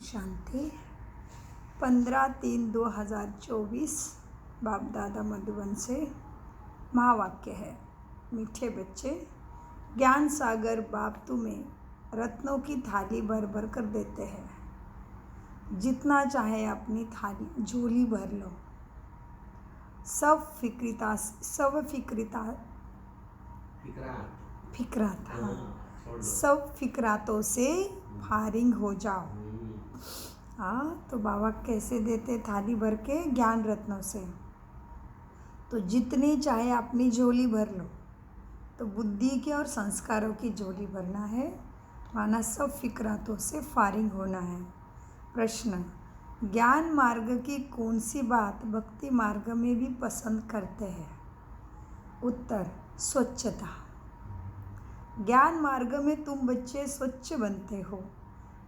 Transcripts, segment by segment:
शांति। 15/3/2024 बाप दादा मधुबन से महावाक्य है। मीठे बच्चे, ज्ञान सागर बाप तुम्हें रत्नों की थाली भर भर कर देते हैं। जितना चाहे अपनी थाली झोली भर लो। सब फिक्रातों से फारिग हो जाओ। तो बाबा कैसे देते? थाली भर के ज्ञान रत्नों से। तो जितनी चाहे अपनी झोली भर लो। तो बुद्धि के और संस्कारों की झोली भरना है, माना सब फिक्रातों से फारिग होना है। प्रश्न: ज्ञान मार्ग की कौन सी बात भक्ति मार्ग में भी पसंद करते हैं? उत्तर: स्वच्छता। ज्ञान मार्ग में तुम बच्चे स्वच्छ बनते हो।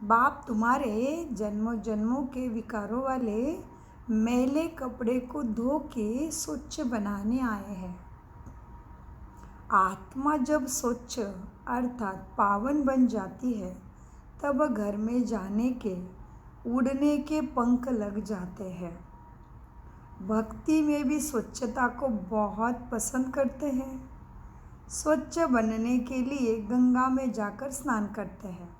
बाप तुम्हारे जन्मों जन्मों के विकारों वाले मैले कपड़े को धो के स्वच्छ बनाने आए हैं। आत्मा जब स्वच्छ अर्थात पावन बन जाती है, तब घर में जाने के उड़ने के पंख लग जाते हैं। भक्ति में भी स्वच्छता को बहुत पसंद करते हैं। स्वच्छ बनने के लिए गंगा में जाकर स्नान करते हैं।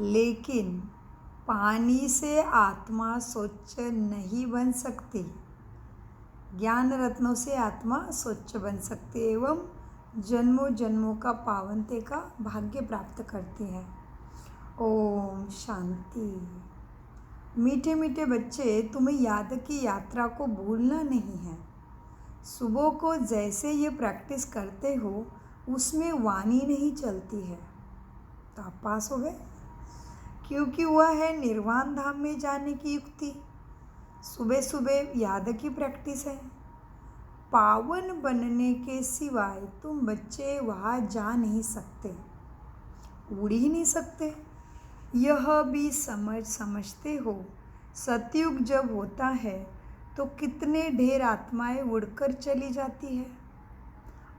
लेकिन पानी से आत्मा स्वच्छ नहीं बन सकती। ज्ञान रत्नों से आत्मा स्वच्छ बन सकती एवं जन्मों जन्मों का पावनते का भाग्य प्राप्त करती है। ओम शांति। मीठे मीठे बच्चे, तुम्हें याद की यात्रा को भूलना नहीं है। सुबह को जैसे ये प्रैक्टिस करते हो, उसमें वाणी नहीं चलती है तो आप पास हो गए, क्योंकि वह है निर्वाण धाम में जाने की युक्ति। सुबह सुबह याद की प्रैक्टिस है। पावन बनने के सिवाय तुम बच्चे वहाँ जा नहीं सकते, उड़ ही नहीं सकते। यह भी समझते हो। सतयुग जब होता है तो कितने ढेर आत्माएं उड़कर चली जाती है।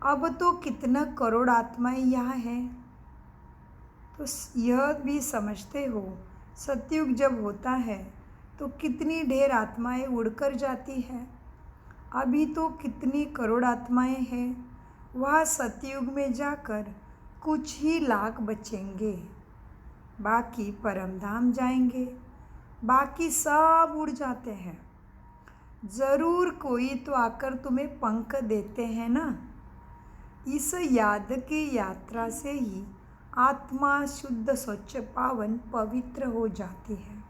अब तो कितना करोड़ आत्माएं यहाँ हैं। तो यह भी समझते हो, सतयुग जब होता है तो कितनी ढेर आत्माएं उड़कर जाती है। अभी तो कितनी करोड़ आत्माएं हैं। वह सतयुग में जाकर कुछ ही लाख बचेंगे, बाकी परमधाम जाएंगे। बाकी सब उड़ जाते हैं। ज़रूर कोई तो आकर तुम्हें पंख देते हैं ना। इस याद की यात्रा से ही आत्मा शुद्ध स्वच्छ पावन पवित्र हो जाती है।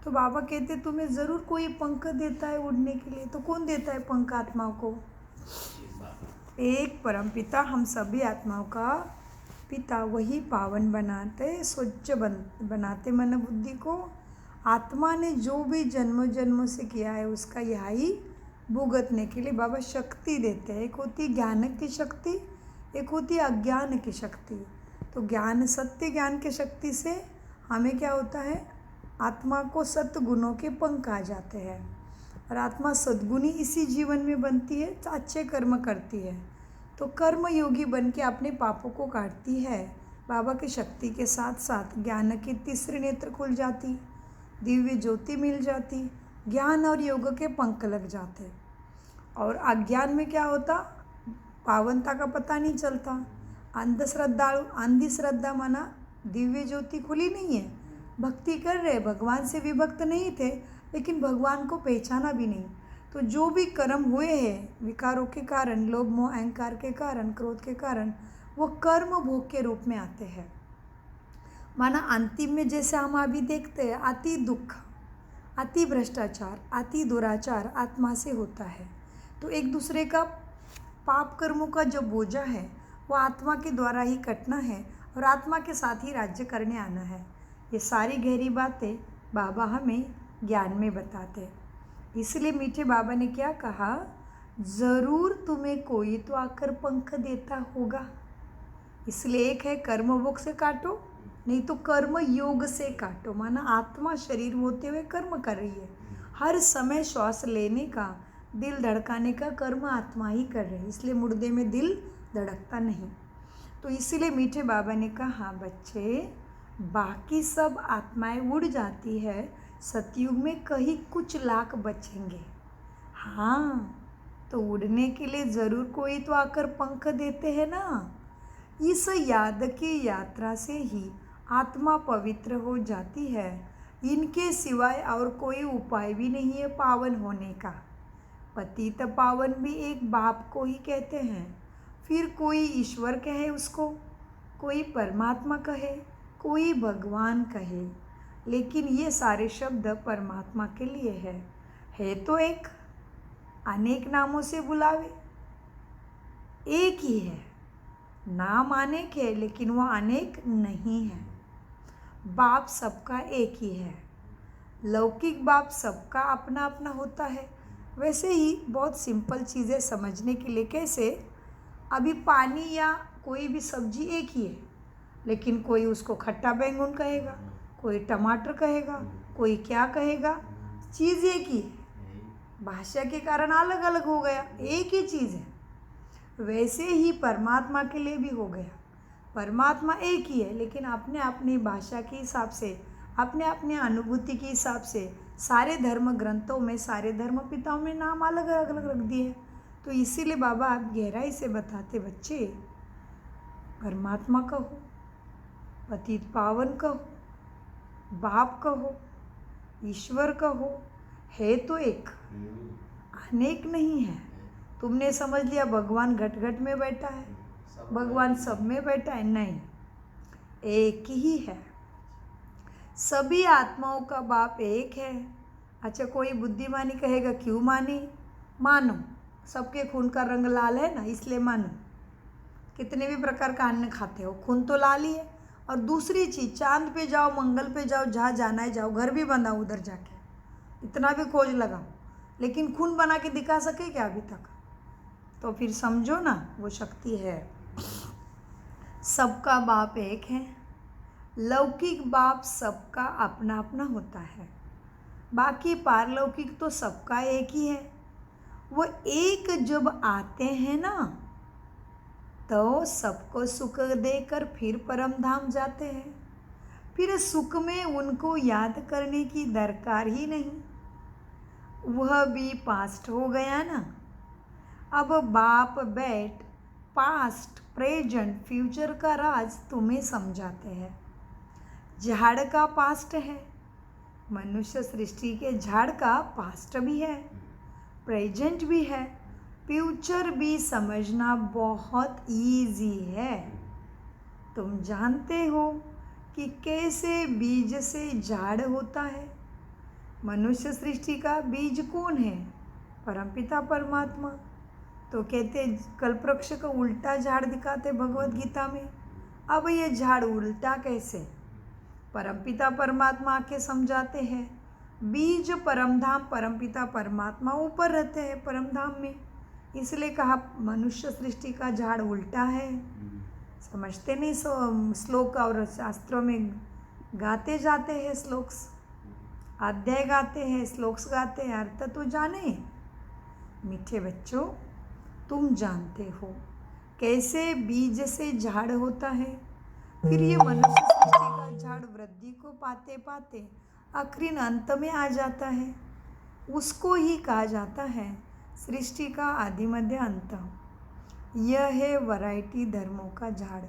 तो बाबा कहते तुम्हें ज़रूर कोई पंख देता है उड़ने के लिए। तो कौन देता है पंख आत्माओं को? एक परमपिता, हम सभी आत्माओं का पिता, वही पावन बनाते स्वच्छ बनाते मन बुद्धि को। आत्मा ने जो भी जन्मों जन्मों से किया है उसका यही भुगतने के लिए बाबा शक्ति देते हैं। एक होती ज्ञान की शक्ति, एक होती अज्ञान की शक्ति। तो ज्ञान, सत्य ज्ञान की शक्ति से हमें क्या होता है? आत्मा को सत्गुणों के पंख आ जाते हैं और आत्मा सद्गुणी इसी जीवन में बनती है, अच्छे कर्म करती है। तो कर्म योगी बन के अपने पापों को काटती है। बाबा की शक्ति के साथ साथ ज्ञान की तीसरी नेत्र खुल जाती, दिव्य ज्योति मिल जाती, ज्ञान और योग के पंख लग जाते। और अज्ञान में क्या होता? पावनता का पता नहीं चलता। अंधी श्रद्धा माना दिव्य ज्योति खुली नहीं है, भक्ति कर रहे, भगवान से विभक्त नहीं थे, लेकिन भगवान को पहचाना भी नहीं। तो जो भी कर्म हुए हैं विकारों के कारण, लोभ मोह अहंकार के कारण, क्रोध के कारण, वो कर्म भोग के रूप में आते हैं। माना अंतिम में जैसे हम अभी देखते हैं, अति दुख, अति भ्रष्टाचार, अति दुराचार आत्मा से होता है। तो एक दूसरे का पाप कर्मों का जो बोझा है वो आत्मा के द्वारा ही कटना है और आत्मा के साथ ही राज्य करने आना है। ये सारी गहरी बातें बाबा हमें ज्ञान में बताते हैं। इसलिए मीठे बाबा ने क्या कहा? ज़रूर तुम्हें कोई तो आकर पंख देता होगा। इसलिए एक है कर्म भोग से काटो, नहीं तो कर्म योग से काटो। माना आत्मा शरीर होते हुए कर्म कर रही है। हर समय श्वास लेने का, दिल धड़काने का कर्म आत्मा ही कर रही है, इसलिए मुर्दे में दिल धड़कता नहीं। तो इसीलिए मीठे बाबा ने कहा, बच्चे बाकी सब आत्माएं उड़ जाती है, सतयुग में कहीं कुछ लाख बचेंगे। हाँ, तो उड़ने के लिए ज़रूर कोई तो आकर पंख देते हैं ना। इस याद की यात्रा से ही आत्मा पवित्र हो जाती है। इनके सिवाय और कोई उपाय भी नहीं है पावन होने का। पतित पावन भी एक बाप को ही कहते हैं, फिर कोई ईश्वर कहे उसको, कोई परमात्मा कहे, कोई भगवान कहे, लेकिन ये सारे शब्द परमात्मा के लिए है तो एक, अनेक नामों से बुलावे, एक ही है। नाम अनेक है लेकिन वह अनेक नहीं है। बाप सबका एक ही है। लौकिक बाप सबका अपना अपना होता है। वैसे ही बहुत सिंपल चीज़ें समझने के लिए, कैसे अभी पानी या कोई भी सब्जी एक ही है, लेकिन कोई उसको खट्टा बैंगन कहेगा, कोई टमाटर कहेगा, कोई क्या कहेगा, चीज़ एक ही है, भाषा के कारण अलग अलग हो गया, एक ही चीज़ है। वैसे ही परमात्मा के लिए भी हो गया। परमात्मा एक ही है, लेकिन अपने अपनी भाषा के हिसाब से, अपने अपने अनुभूति के हिसाब से सारे धर्म ग्रंथों में, सारे धर्म पिताओं में नाम अलग अलग रख दिए। तो इसीलिए बाबा आप गहराई से बताते, बच्चे परमात्मा कहो, पतित पावन कहो, बाप कहो, ईश्वर कहो, है तो एक, अनेक नहीं है। तुमने समझ लिया भगवान घट घट में बैठा है, भगवान सब में बैठा है, नहीं, एक ही है। सभी आत्माओं का बाप एक है। अच्छा, कोई बुद्धिमानी कहेगा क्यों माने? मानो, सबके खून का रंग लाल है ना, इसलिए मानो। कितने भी प्रकार का अन्न खाते हो, खून तो लाल ही है। और दूसरी चीज़, चांद पे जाओ, मंगल पे जाओ, जहाँ जाना है जाओ, घर भी बनाओ उधर जाके, इतना भी खोज लगाओ, लेकिन खून बना के दिखा सके क्या अभी तक? तो फिर समझो ना, वो शक्ति है। सबका बाप एक है। लौकिक बाप सबका अपना अपना होता है, बाकी पारलौकिक तो सबका एक ही है। वो एक जब आते हैं ना, तो सबको सुख देकर फिर परम धाम जाते हैं। फिर सुख में उनको याद करने की दरकार ही नहीं, वह भी पास्ट हो गया ना। अब बाप बैठ पास्ट, प्रेजेंट, फ्यूचर का राज तुम्हें समझाते हैं। झाड़ का पास्ट है, मनुष्य सृष्टि के झाड़ का पास्ट भी है, प्रेजेंट भी है, फ्यूचर भी समझना बहुत इजी है। तुम जानते हो कि कैसे बीज से झाड़ होता है। मनुष्य सृष्टि का बीज कौन है? परमपिता परमात्मा। तो कहते कल्पवृक्ष का उल्टा झाड़ दिखाते भगवत गीता में। अब ये झाड़ उल्टा कैसे? परमपिता परमात्मा आके समझाते हैं। बीज परमधाम, परमपिता परमात्मा ऊपर रहते हैं परमधाम में, इसलिए कहा मनुष्य सृष्टि का झाड़ उल्टा है। समझते नहीं, श्लोक और शास्त्रों में गाते जाते हैं, श्लोक्स अध्याय गाते हैं, श्लोक्स गाते हैं, अर्थ तो जाने। मीठे बच्चों, तुम जानते हो कैसे बीज से झाड़ होता है। फिर ये मनुष्य सृष्टि का झाड़ वृद्धि को पाते पाते आखिरी अंत में आ जाता है। उसको ही कहा जाता है सृष्टि का आदि मध्य अंत। यह है वैरायटी धर्मों का झाड़,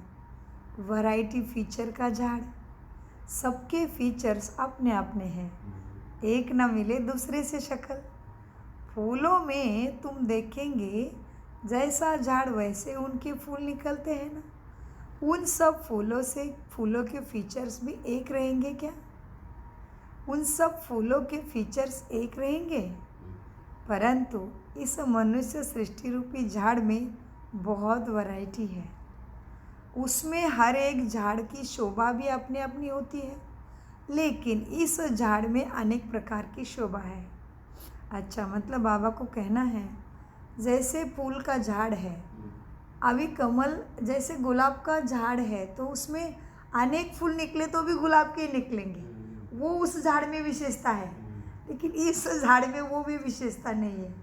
वैरायटी फीचर का झाड़। सबके फीचर्स अपने अपने हैं, एक न मिले दूसरे से शक्ल। फूलों में तुम देखेंगे जैसा झाड़ वैसे उनके फूल निकलते हैं ना। उन सब फूलों से फूलों के फीचर्स भी एक रहेंगे क्या? उन सब फूलों के फीचर्स एक रहेंगे, परंतु इस मनुष्य सृष्टि रूपी झाड़ में बहुत वैरायटी है। उसमें हर एक झाड़ की शोभा भी अपनी अपनी होती है, लेकिन इस झाड़ में अनेक प्रकार की शोभा है। अच्छा, मतलब बाबा को कहना है जैसे फूल का झाड़ है, अभी कमल जैसे गुलाब का झाड़ है, तो उसमें अनेक फूल निकले तो भी गुलाब के निकलेंगे, वो उस झाड़ में विशेषता है। लेकिन इस झाड़ में वो भी विशेषता नहीं है,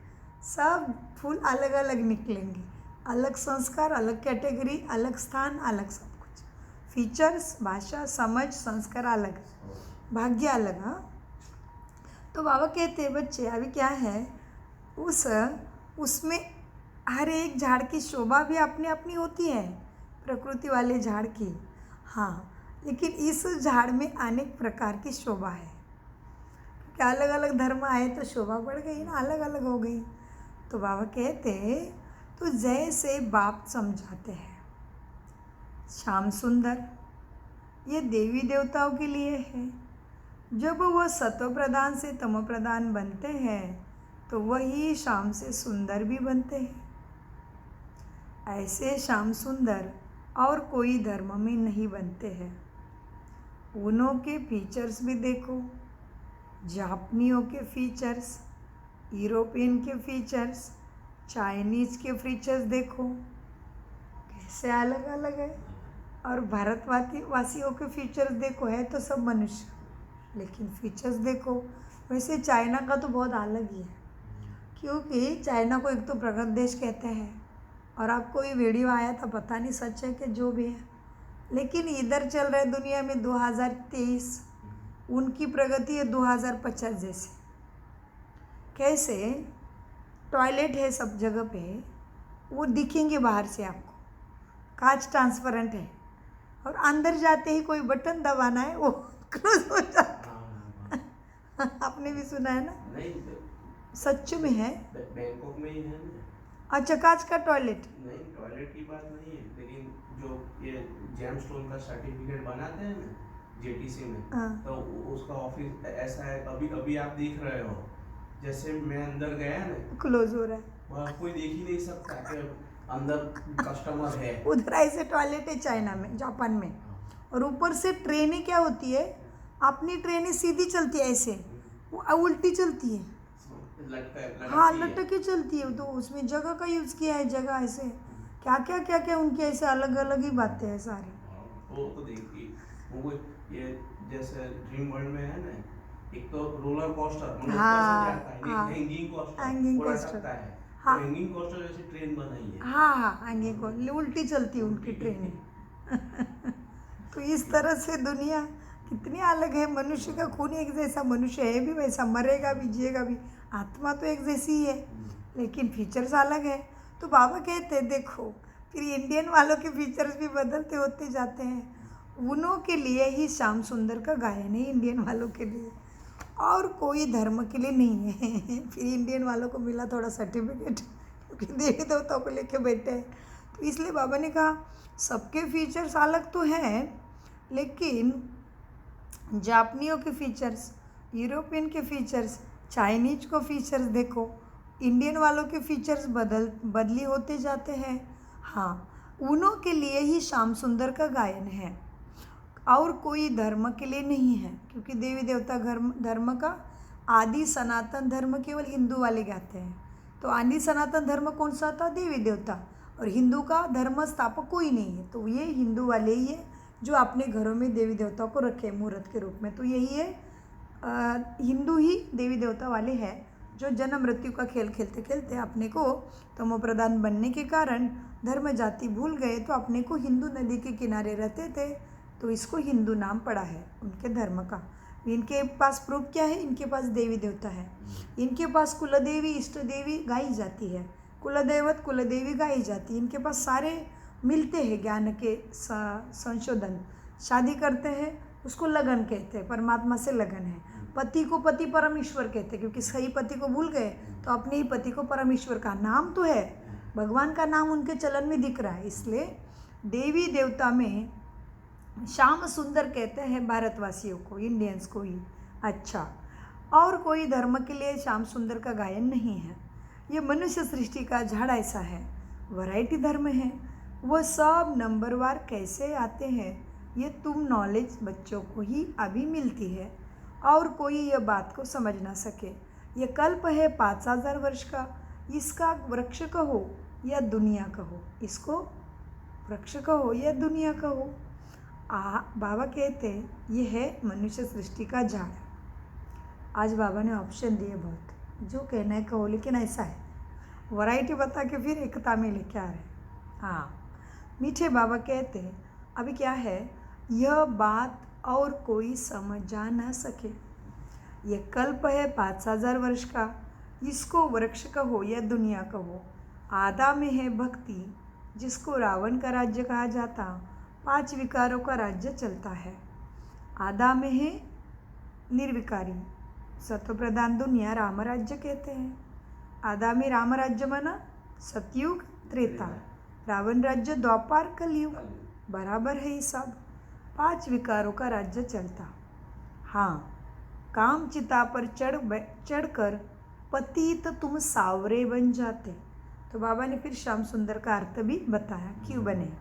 सब फूल अलग अलग निकलेंगे, अलग संस्कार, अलग कैटेगरी, अलग स्थान, अलग सब कुछ। फीचर्स, भाषा, समझ, संस्कार अलग, भाग्य अलग। हाँ, तो बाबा कहते हैं बच्चे अभी क्या है, उसमें हर एक झाड़ की शोभा भी अपनी अपनी होती है, प्रकृति वाले झाड़ की। हाँ, लेकिन इस झाड़ में अनेक प्रकार की शोभा है, क्योंकि अलग अलग धर्म आए तो शोभा बढ़ गई ना, अलग अलग हो गई। तो बाबा कहते तो जैसे बाप समझाते हैं, श्याम सुंदर ये देवी देवताओं के लिए है। जब वह सत्व प्रधान से तमो प्रधान बनते हैं तो वही श्याम से सुंदर भी बनते हैं। ऐसे श्याम सुंदर और कोई धर्म में नहीं बनते हैं। उनों के फीचर्स भी देखो, जापानियों के फीचर्स, यूरोपियन के फीचर्स, चाइनीज़ के फीचर्स देखो कैसे अलग अलग है। और भारतवासियों के फीचर्स देखो, है तो सब मनुष्य, लेकिन फीचर्स देखो। वैसे चाइना का तो बहुत अलग ही है, क्योंकि चाइना को एक तो प्रगत देश कहते हैं, और आपको ये वीडियो आया था, पता नहीं सच है कि जो भी है, लेकिन इधर चल रहा है दुनिया में 2023, उनकी प्रगति है 2050 जैसे। कैसे टॉयलेट है सब जगह पे, वो दिखेंगे बाहर से आपको, कांच ट्रांसपेरेंट है, और अंदर जाते ही कोई बटन दबाना है वो क्लोज हो जाता है। आपने भी सुना है ना? नहीं, सच में है, बैंकॉक में ही है ना। अच्छा, कांच का टॉयलेट? नहीं, टॉयलेट की बात नहीं है, लेकिन जो ये जेमस्टोन का सर्टिफिकेट बनाते हैं ना जेटीसी में, तो उसका ऑफिस ऐसा है। अभी अभी आप देख रहे हो, जैसे मैं अंदर गया ना, क्लोज हो रहा है, वहाँ कोई देख ही नहीं सकता कि अंदर कस्टमर है। उधर ऐसे टॉयलेट है चाइना में, जापान में। और ऊपर से ट्रेनें क्या होती है, अपनी ट्रेनें सीधी चलती है ऐसे, वो उल्टी चलती है। हाँ, लटक के चलती है, तो उसमें जगह का यूज़ किया है, जगह ऐसे क्या क्या क्या क्या उनके ऐसे अलग अलग ही बातें हैं सारी। वो तो देखिए, वो ये जैसे ड्रीम वर्ल्ड में है ना, एक तो रोलर कोस्टर, हैंगिंग कोस्टर है। हाँ, हैंगिंग कोस्टर जैसी ट्रेन बनाई है। हाँ, हैंगिंग को उल्टी चलती है उनकी ट्रेनें। तो इस तरह से दुनिया कितनी अलग है। मनुष्य का खून एक जैसा, मनुष्य है भी वैसा, मरेगा भी जिएगा भी, आत्मा तो एक जैसी ही है, लेकिन फीचर्स अलग है। तो बाबा कहते हैं देखो, फिर इंडियन वालों के फीचर्स भी बदलते होते जाते हैं। उनों के लिए ही श्याम सुंदर का गायन है, इंडियन वालों के लिए, और कोई धर्म के लिए नहीं है। फिर इंडियन वालों को मिला थोड़ा सर्टिफिकेट, क्योंकि देवी देवताओं को लेके बैठे हैं। तो इसलिए बाबा ने कहा सबके फीचर्स अलग तो हैं, लेकिन जापानियों के फीचर्स, यूरोपियन के फीचर्स, चाइनीज को फीचर्स देखो, इंडियन वालों के फीचर्स बदली होते जाते हैं। हाँ, उनों के लिए ही श्याम सुंदर का गायन है, और कोई धर्म के लिए नहीं है, क्योंकि देवी देवता धर्म का आदि सनातन धर्म केवल हिंदू वाले गाते हैं। तो आदि सनातन धर्म कौन सा था? देवी देवता। और हिंदू का धर्म स्थापक कोई नहीं है, तो ये हिंदू वाले ही है जो अपने घरों में देवी देवताओं को रखे मूर्त के रूप में। तो यही है, हिंदू ही देवी देवता वाले हैं, जो जन्म मृत्यु का खेल खेलते खेलते अपने को तमो प्रधान बनने के कारण धर्म जाति भूल गए, तो अपने को हिंदू नदी के किनारे रहते थे, तो इसको हिंदू नाम पड़ा है उनके धर्म का। इनके पास प्रूफ क्या है? इनके पास देवी देवता है, इनके पास कुलदेवी इष्ट देवी गाई जाती है, कुलदेवत कुलदेवी गाई जाती है, इनके पास सारे मिलते हैं ज्ञान के संशोधन। शादी करते हैं उसको लगन कहते हैं, परमात्मा से लगन है। पति को पति परमेश्वर कहते हैं, क्योंकि सही पति को भूल गए तो अपने ही पति को परमेश्वर का नाम तो है, भगवान का नाम उनके चलन में दिख रहा है। इसलिए देवी देवता में श्याम सुंदर कहते हैं भारतवासियों को, इंडियंस को ही। अच्छा, और कोई धर्म के लिए श्याम सुंदर का गायन नहीं है। ये मनुष्य सृष्टि का झाड़ ऐसा है, वैरायटी धर्म है, वह सब नंबरवार कैसे आते हैं ये तुम नॉलेज बच्चों को ही अभी मिलती है, और कोई यह बात को समझ ना सके। ये कल्प है 5000 वर्ष का, इसका वृक्ष कहो या दुनिया कहो, इसको वृक्ष कहो या दुनिया कहो। बाबा कहते हैं ये है मनुष्य सृष्टि का झाड़। आज बाबा ने ऑप्शन दिए बहुत, जो कहना है कहो, लेकिन ऐसा है, वैरायटी बता के फिर एकता में लेके आ रहे हैं। हाँ, मीठे बाबा कहते हैं अभी क्या है, यह बात और कोई समझा न सके। यह कल्प है 5000 वर्ष का, इसको वृक्ष कहो या दुनिया कहो। आधा में है भक्ति, जिसको रावण का राज्य कहा जाता, 5 विकारों का राज्य चलता है। आधा में है निर्विकारी, सत्व प्रधान दुनिया राम राज्य कहते हैं। आधा में राम राज्य माना सतयुग त्रेता, रावण राज्य द्वापार कलयुग, बराबर है ये सब। 5 विकारों का राज्य चलता। हाँ, काम चिता पर चढ़कर पतित तुम सावरे बन जाते। तो बाबा ने फिर श्याम सुंदर का अर्थ भी बताया क्यों बने।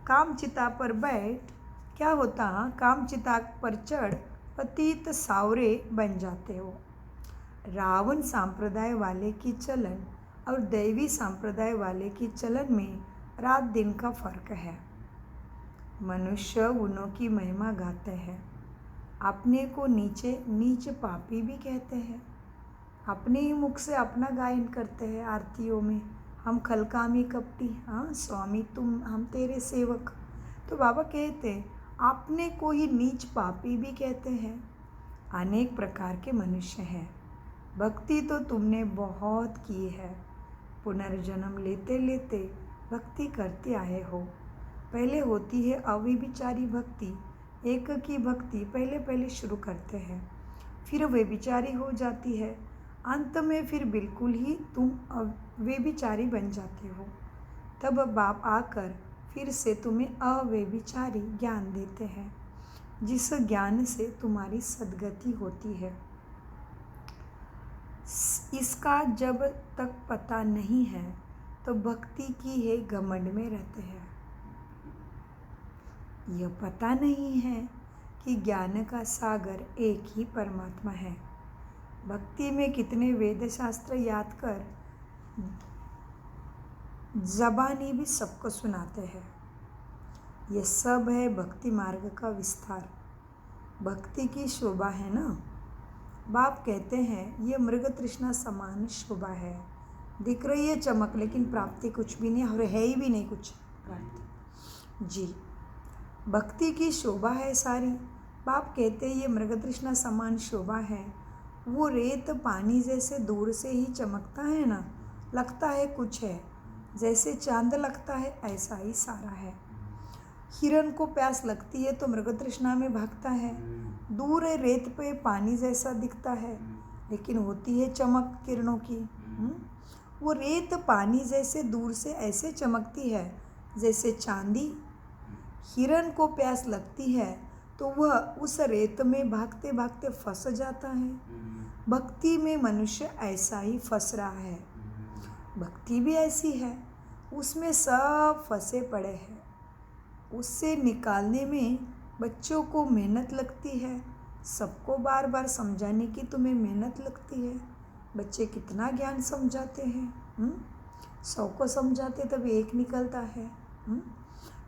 काम चिता पर बैठ क्या होता, काम चिता पर चढ़ पतित सावरे बन जाते हो। रावण संप्रदाय वाले की चलन और दैवी संप्रदाय वाले की चलन में रात दिन का फर्क है। मनुष्य उन्हों की महिमा गाते हैं, अपने को नीच पापी भी कहते हैं। अपने ही मुख से अपना गायन करते हैं आरतियों में, हम खलकामी कपटी, हाँ स्वामी तुम हम तेरे सेवक। तो बाबा कहते अपने को ही नीच पापी भी कहते हैं। अनेक प्रकार के मनुष्य हैं। भक्ति तो तुमने बहुत की है, पुनर्जन्म लेते लेते भक्ति करते आए हो। पहले होती है अव्यभिचारी भक्ति, एक की भक्ति पहले शुरू करते हैं, फिर व्यभिचारी हो जाती है, अंत में फिर बिल्कुल ही तुम व्यभिचारी बन जाते हो। तब बाप आकर फिर से तुम्हें अव्यभिचारी ज्ञान देते हैं, जिस ज्ञान से तुम्हारी सद्गति होती है। इसका जब तक पता नहीं है तो भक्ति की है घमंड में रहते हैं। यह पता नहीं है कि ज्ञान का सागर एक ही परमात्मा है। भक्ति में कितने वेद शास्त्र याद कर ज़बानी भी सबको सुनाते हैं। यह सब है भक्ति मार्ग का विस्तार। भक्ति की शोभा है ना। बाप कहते हैं ये मृग तृष्णा समान शोभा है। दिख रही है चमक, लेकिन प्राप्ति कुछ भी नहीं और है ही भी नहीं कुछ प्राप्ति। जी, भक्ति की शोभा है सारी। बाप कहते हैं ये मृग तृष्णा समान शोभा है। वो रेत पानी जैसे दूर से ही चमकता है ना, लगता है कुछ है, जैसे चांद लगता है ऐसा ही सारा है। हिरण को प्यास लगती है तो मृग तृष्णा में भागता है। दूर है रेत पे पानी जैसा दिखता है, लेकिन होती है चमक किरणों की। वो रेत पानी जैसे दूर से ऐसे चमकती है जैसे चांदी। हिरण को प्यास लगती है तो वह उस रेत में भागते भागते फंस जाता है। भक्ति में मनुष्य ऐसा ही फंस रहा है। भक्ति भी ऐसी है, उसमें सब फंसे पड़े हैं। उससे निकालने में बच्चों को मेहनत लगती है। सबको बार बार समझाने की तुम्हें मेहनत लगती है। बच्चे कितना ज्ञान समझाते हैं, 100 को समझाते तब एक निकलता है।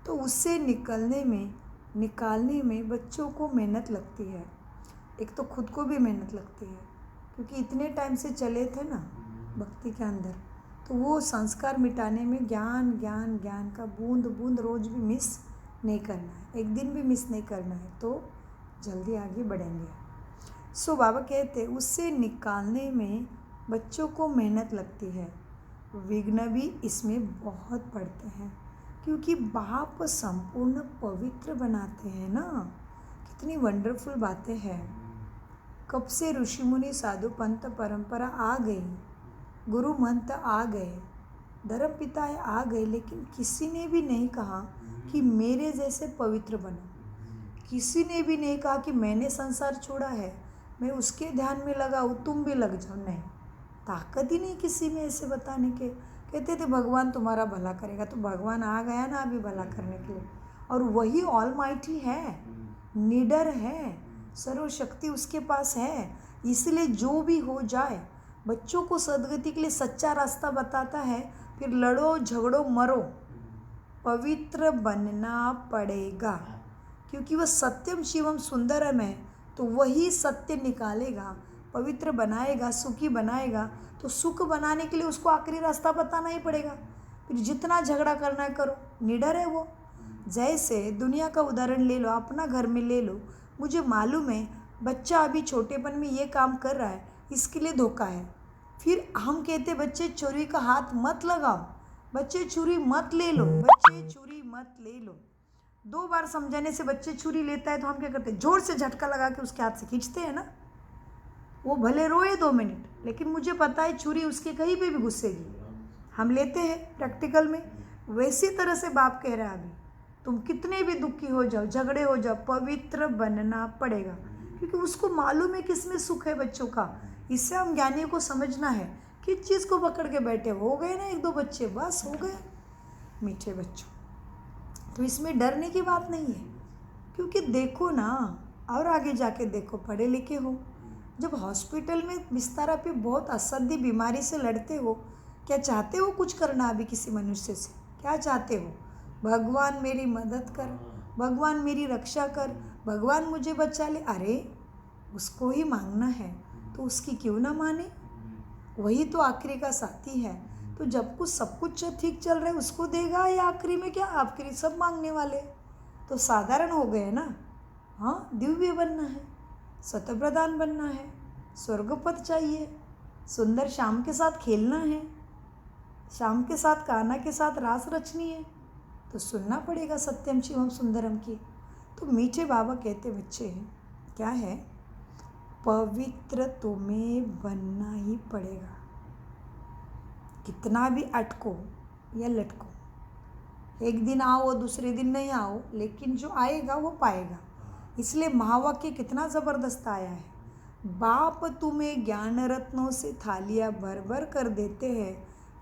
तो उससे निकालने में बच्चों को मेहनत लगती है। एक तो खुद को भी मेहनत लगती है, क्योंकि इतने टाइम से चले थे ना भक्ति के अंदर, तो वो संस्कार मिटाने में ज्ञान का बूंद बूंद रोज भी मिस नहीं करना है, एक दिन भी मिस नहीं करना है, तो जल्दी आगे बढ़ेंगे। सो बाबा कहते उससे निकालने में बच्चों को मेहनत लगती है। विघ्न भी इसमें बहुत पड़ते हैं, क्योंकि बाप संपूर्ण पवित्र बनाते हैं ना। कितनी वंडरफुल बातें हैं। कब से ऋषि मुनि साधु पंथ परंपरा आ गई, गुरु मंत्र आ गए, धर्म पिता आ गए, लेकिन किसी ने भी नहीं कहा कि मेरे जैसे पवित्र बनो। किसी ने भी नहीं कहा कि मैंने संसार छोड़ा है, मैं उसके ध्यान में लगा हूँ, तुम भी लग जाओ। नहीं, ताकत ही नहीं किसी में ऐसे बताने के। कहते थे भगवान तुम्हारा भला करेगा, तो भगवान आ गया ना अभी भला करने के लिए। और वही ऑलमाइटी है, निडर है, सर्वशक्ति उसके पास है। इसलिए जो भी हो जाए बच्चों को सद्गति के लिए सच्चा रास्ता बताता है। फिर लड़ो झगड़ो मरो, पवित्र बनना पड़ेगा, क्योंकि वह सत्यम शिवम सुंदरम है। तो वही सत्य निकालेगा, पवित्र बनाएगा, सुखी बनाएगा। तो सुख बनाने के लिए उसको आखिरी रास्ता बताना ही पड़ेगा। फिर जितना झगड़ा करना है करो, निडर है वो। जैसे दुनिया का उदाहरण ले लो, अपना घर में ले लो। मुझे मालूम है बच्चा अभी छोटेपन में ये काम कर रहा है, इसके लिए धोखा है। फिर हम कहते बच्चे छुरी का हाथ मत लगाओ, बच्चे छुरी मत ले लो, बच्चे छुरी मत ले लो। 2 बार समझाने से बच्चे छुरी लेता है तो हम क्या करते हैं, जोर से झटका लगा के उसके हाथ से खींचते हैं ना। वो भले रोए 2 मिनट, लेकिन मुझे पता है छुरी उसके कहीं पे भी घुसेगी। हम लेते हैं प्रैक्टिकल में। वैसी तरह से बाप कह रहा है अभी तुम कितने भी दुखी हो जाओ, झगड़े हो जाओ, पवित्र बनना पड़ेगा, क्योंकि उसको मालूम है किसमें सुख है बच्चों का। इससे हम ज्ञानियों को समझना है, किस चीज़ को पकड़ के बैठे हो गए ना 1-2 बच्चे, बस हो गए मीठे बच्चों। तो इसमें डरने की बात नहीं है, क्योंकि देखो ना, और आगे जाके देखो, पढ़े लिखे हो, जब हॉस्पिटल में बिस्तारा पे बहुत असह्य बीमारी से लड़ते हो, क्या चाहते हो कुछ करना अभी किसी मनुष्य से? क्या चाहते हो? भगवान मेरी मदद कर, भगवान मेरी रक्षा कर, भगवान मुझे बचा ले। अरे उसको ही मांगना है तो उसकी क्यों ना माने? वही तो आखिरी का साथी है। तो जब कुछ सब कुछ ठीक चल रहा है उसको देगा, या आखिरी में क्या, आखिरी सब मांगने वाले तो साधारण हो गए ना। हाँ, दिव्य बनना है, सतप्रधान बनना है, स्वर्गपद चाहिए, सुंदर श्याम के साथ खेलना है, श्याम के साथ कान्हा के साथ रास रचनी है, तो सुनना पड़ेगा सत्यम शिवम सुंदरम की। तो मीठे बाबा कहते बच्चे हैं, क्या है, पवित्र तुम्हें बनना ही पड़ेगा। कितना भी अटको या लटको, एक दिन आओ दूसरे दिन नहीं आओ, लेकिन जो आएगा वो पाएगा। इसलिए महावाक्य कितना ज़बरदस्त आया है, बाप तुम्हें ज्ञान रत्नों से थालियाँ भर भर कर देते हैं,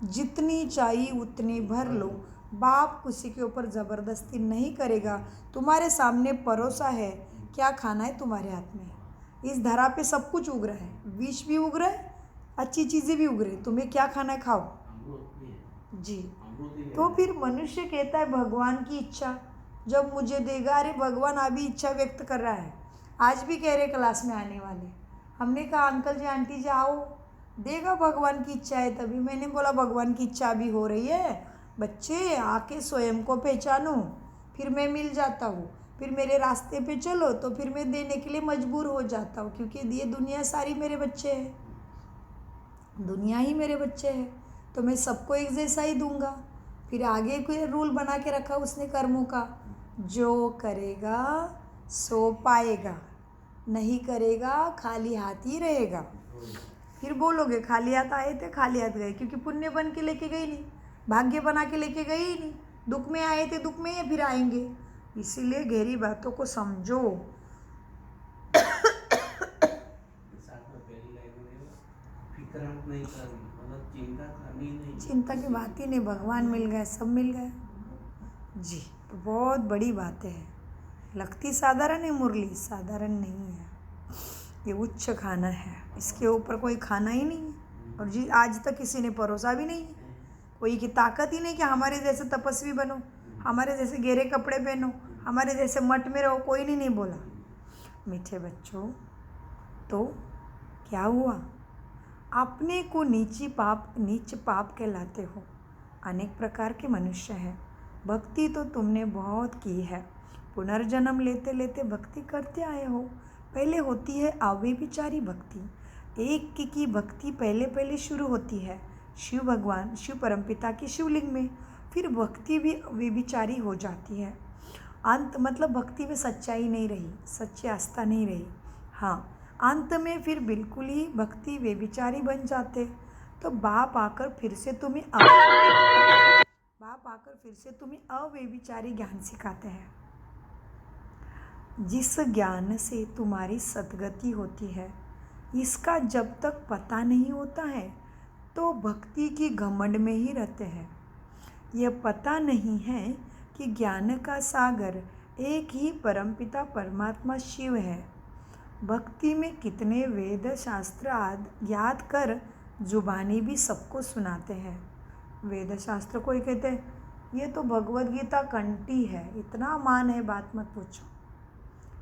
जितनी चाहिए उतनी भर लो। बाप किसी के ऊपर ज़बरदस्ती नहीं करेगा, तुम्हारे सामने परोसा है, क्या खाना है तुम्हारे हाथ में। इस धरा पे सब कुछ उग रहा है, विष भी उग रहा है, अच्छी चीज़ें भी उग रही, तुम्हें क्या खाना है खाओ जी। तो फिर मनुष्य कहता है भगवान की इच्छा जब मुझे देगा। अरे भगवान अभी इच्छा व्यक्त कर रहा है, आज भी कह रहे क्लास में आने वाले। हमने कहा अंकल जी आंटी जी आओ, देगा भगवान की इच्छा है तभी। मैंने बोला भगवान की इच्छा भी हो रही है, बच्चे आके स्वयं को पहचानो, फिर मैं मिल जाता हूँ, फिर मेरे रास्ते पे चलो तो फिर मैं देने के लिए मजबूर हो जाता हूँ, क्योंकि ये दुनिया सारी मेरे बच्चे हैं, दुनिया ही मेरे बच्चे हैं, तो मैं सबको एक जैसा ही दूंगा। फिर आगे कोई रूल बना के रखा उसने कर्मों का, जो करेगा सो पाएगा, नहीं करेगा खाली हाथ ही रहेगा। फिर बोलोगे खाली हाथ आए थे खाली हाथ गए, क्योंकि पुण्य बन के लेके गई नहीं, भाग्य बना के लेके गई ही नहीं, दुख में आए थे दुख में ही फिर आएंगे। इसीलिए गहरी बातों को समझो। चिंता की बात ही नहीं, भगवान मिल गए, सब मिल गए जी। तो बहुत बड़ी बात है, लगती साधारण है मुरली, साधारण नहीं है, ये उच्च खाना है, इसके ऊपर कोई खाना ही नहीं है। और जी आज तक किसी ने परोसा भी नहीं है, कोई की ताकत ही नहीं कि हमारे जैसे तपस्वी बनो, हमारे जैसे गहरे कपड़े पहनो, हमारे जैसे मठ में रहो, कोई नहीं बोला। मीठे बच्चों, तो क्या हुआ, अपने को नीच पाप कहलाते हो। अनेक प्रकार के मनुष्य हैं, भक्ति तो तुमने बहुत की है, पुनर्जन्म लेते लेते भक्ति करते आए हो। पहले होती है अव्यभिचारी भक्ति, एक की भक्ति पहले शुरू होती है शिव भगवान, शिव परमपिता के शिवलिंग में, फिर भक्ति भी व्यभिचारी हो जाती है। अंत मतलब भक्ति में सच्चाई नहीं रही, सच्ची आस्था नहीं रही। हाँ, अंत में फिर बिल्कुल ही भक्ति व्यभिचारी बन जाते। तो बाप आकर फिर से तुम्हें अव्यभिचारी ज्ञान सिखाते हैं, जिस ज्ञान से तुम्हारी सद्गति होती है। इसका जब तक पता नहीं होता है तो भक्ति की घमंड में ही रहते हैं। यह पता नहीं है कि ज्ञान का सागर एक ही परमपिता परमात्मा शिव है। भक्ति में कितने वेद शास्त्र आदि याद कर जुबानी भी सबको सुनाते हैं। वेद शास्त्र कोई कहते हैं ये तो भगवद गीता कंठी है, इतना मान है, बात मत पूछो।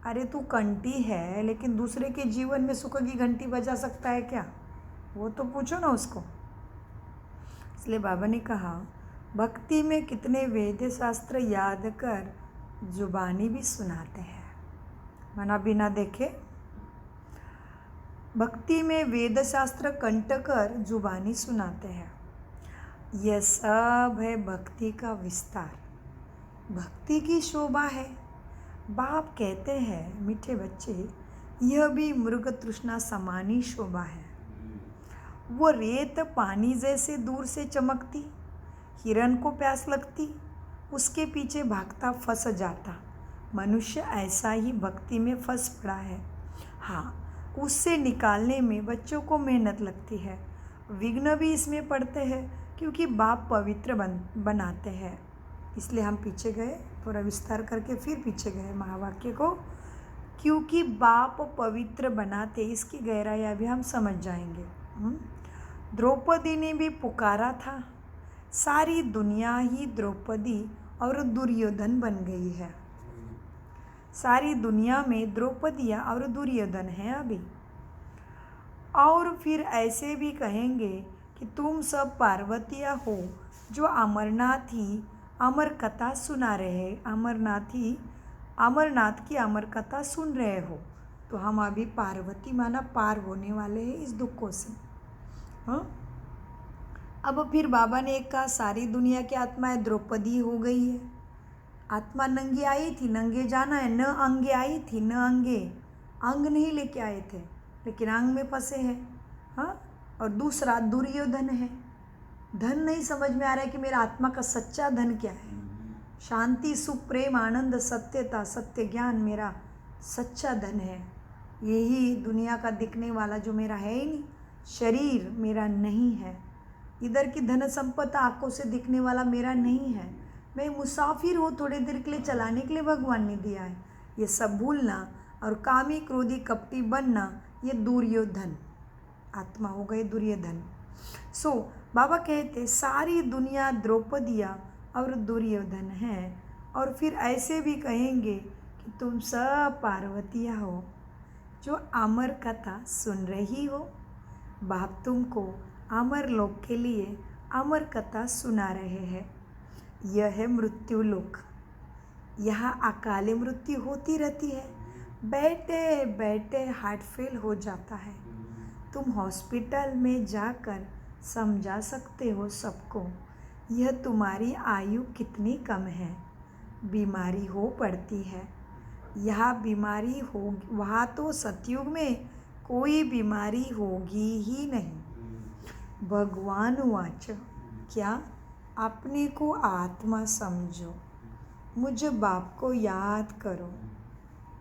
अरे तू कंठी है, लेकिन दूसरे के जीवन में सुख की घंटी बजा सकता है क्या, वो तो पूछो ना उसको। इसलिए बाबा ने कहा भक्ति में कितने वेद शास्त्र याद कर जुबानी भी सुनाते हैं, मना बिना देखे। भक्ति में वेद शास्त्र कंठ कर जुबानी सुनाते हैं। यह सब है भक्ति का विस्तार, भक्ति की शोभा है। बाप कहते हैं, मीठे बच्चे, यह भी मृग तृष्णा समानी शोभा है। वो रेत पानी जैसे दूर से चमकती, हिरन को प्यास लगती, उसके पीछे भागता फंस जाता। मनुष्य ऐसा ही भक्ति में फंस पड़ा है। हाँ, उससे निकालने में बच्चों को मेहनत लगती है, विघ्न भी इसमें पड़ते हैं, क्योंकि बाप पवित्र बनाते हैं। इसलिए हम पीछे गए, थोड़ा विस्तार करके फिर पीछे गए महावाक्य को, क्योंकि बाप पवित्र बनाते, इसकी गहराई अभी हम समझ जाएंगे। द्रौपदी ने भी पुकारा था, सारी दुनिया ही द्रौपदी और दुर्योधन बन गई है। सारी दुनिया में द्रौपदियाँ और दुर्योधन हैं अभी। और फिर ऐसे भी कहेंगे कि तुम सब पार्वतियाँ हो जो अमरनाथी अमर कथा सुना रहे, अमरनाथ की अमर कथा सुन रहे हो। तो हम अभी पार्वती माना पार होने वाले हैं इस दुखों से। हाँ, अब फिर बाबा ने एक कहा, सारी दुनिया की आत्माएं द्रौपदी हो गई है। आत्मा नंगी आई थी, नंगे जाना है, न अंगे आई थी, न अंगे, अंग नहीं लेके आए थे, लेकिन अंग में फंसे हैं। हाँ, और दूसरा दुर्योधन है, धन नहीं समझ में आ रहा है कि मेरा आत्मा का सच्चा धन क्या है। शांति, सुख, प्रेम, आनंद, सत्यता, सत्य ज्ञान मेरा सच्चा धन है। यही दुनिया का दिखने वाला जो मेरा है ही नहीं, शरीर मेरा नहीं है। इधर की धन संपत्ति आंखों से दिखने वाला मेरा नहीं है। मैं मुसाफिर हूँ, थोड़ी देर के लिए चलाने के लिए भगवान ने दिया है। ये सब भूलना और कामी क्रोधी कपटी बनना, ये दुर्योधन आत्मा हो गए, दुर्योधन। सो बाबा कहते सारी दुनिया द्रौपदिया और दुर्योधन हैं। और फिर ऐसे भी कहेंगे कि तुम सब पार्वतियाँ हो जो अमर कथा सुन रही हो। बाप तुमको अमर लोक के लिए अमर कथा सुना रहे हैं। यह है मृत्यु लोक, यहाँ अकाले मृत्यु होती रहती है। बैठे बैठे हार्ट फेल हो जाता है। तुम हॉस्पिटल में जाकर समझा सकते हो सबको, यह तुम्हारी आयु कितनी कम है। बीमारी हो पड़ती है, यहाँ बीमारी हो, वहाँ तो सतयुग में कोई बीमारी होगी ही नहीं। भगवान वाच, क्या अपने को आत्मा समझो, मुझ बाप को याद करो,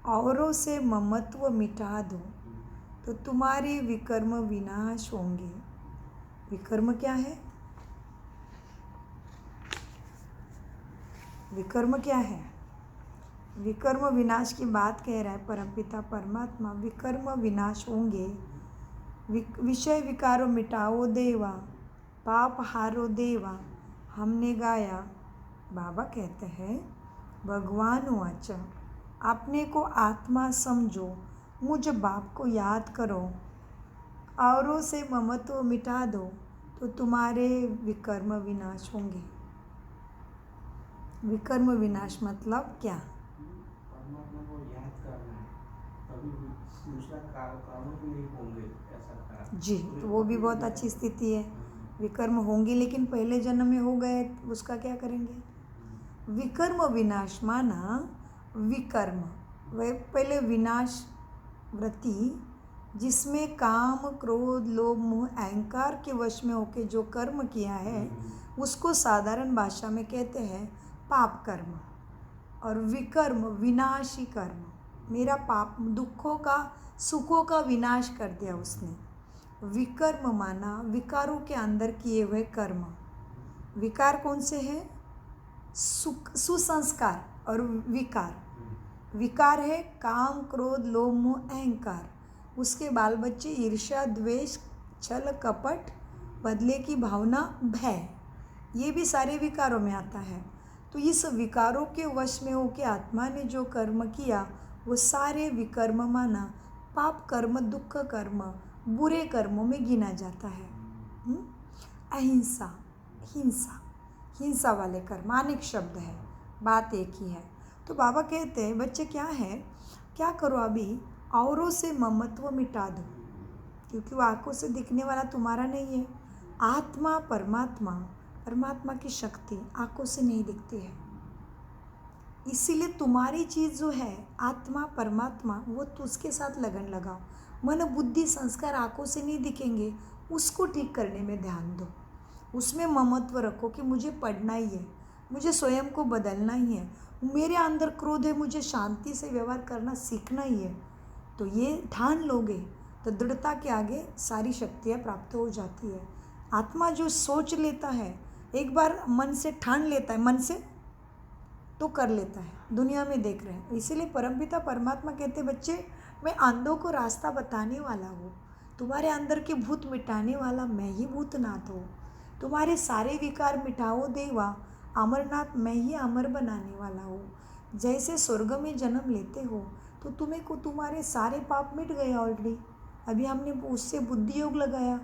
औरों से ममत्व मिटा दो, तो तुम्हारे विकर्म विनाश होंगे। विकर्म क्या है? विकर्म क्या है? विकर्म विनाश की बात कह रहा है परमपिता परमात्मा। विकर्म विनाश होंगे, विषय विकारो मिटाओ देवा, पाप हारो देवा, हमने गाया। बाबा कहते हैं, भगवान वाच, अपने को आत्मा समझो, मुझ बाप को याद करो, औरों से ममत्व मिटा दो, तो तुम्हारे विकर्म विनाश होंगे। विकर्म विनाश मतलब क्या? परमात्मा को याद करना है, तभी दूसरा कामों को नहीं होंगे, ऐसा कहा जी, तो वो भी बहुत अच्छी स्थिति है। विकर्म होंगे, लेकिन पहले जन्म में हो गए, उसका क्या करेंगे? विकर्म विनाश माना विकर्म, वह पहले विनाश वृत्ति, जिसमें काम क्रोध लोभ मोह अहंकार के वश में होके जो कर्म किया है, उसको साधारण भाषा में कहते हैं पाप कर्म। और विकर्म विनाशी कर्म, मेरा पाप दुखों का सुखों का विनाश कर दिया उसने। विकर्म माना विकारों के अंदर किए हुए कर्म। विकार कौन से हैं? सुसंस्कार और विकार। विकार है काम क्रोध लोभ मोह अहंकार, उसके बाल बच्चे ईर्ष्या द्वेष छल कपट बदले की भावना भय, ये भी सारे विकारों में आता है। तो इस विकारों के वश में होकर आत्मा ने जो कर्म किया वो सारे विकर्म माना पाप कर्म दुख कर्म बुरे कर्मों में गिना जाता है। अहिंसा हिंसा, हिंसा वाले कर्म, अनेक शब्द है, बात एक ही है। तो बाबा कहते हैं बच्चे क्या करो अभी, औरों से ममत्व मिटा दो, क्योंकि वो आँखों से दिखने वाला तुम्हारा नहीं है। आत्मा परमात्मा की शक्ति आँखों से नहीं दिखती है, इसीलिए तुम्हारी चीज़ जो है आत्मा परमात्मा, वो तो उसके साथ लगन लगाओ। मन बुद्धि संस्कार आँखों से नहीं दिखेंगे, उसको ठीक करने में ध्यान दो। उसमें ममत्व रखो कि मुझे पढ़ना ही है, मुझे स्वयं को बदलना ही है, मेरे अंदर क्रोध है, मुझे शांति से व्यवहार करना सीखना ही है। तो ये ठान लोगे तो दृढ़ता के आगे सारी शक्तियाँ प्राप्त हो जाती है। आत्मा जो सोच लेता है, एक बार मन से ठान लेता है, मन से तो कर लेता है। दुनिया में देख रहे हैं, इसीलिए परमपिता परमात्मा कहते बच्चे, मैं अंधों को रास्ता बताने वाला हूँ, तुम्हारे अंदर के भूत मिटाने वाला मैं ही भूतनाथ हूँ, तुम्हारे सारे विकार मिटाओ देवा, अमरनाथ मैं ही अमर बनाने वाला हूँ। जैसे स्वर्ग में जन्म लेते हो तो तुम्हें को तुम्हारे सारे पाप मिट गए ऑलरेडी, अभी हमने उससे बुद्धि योग लगाया,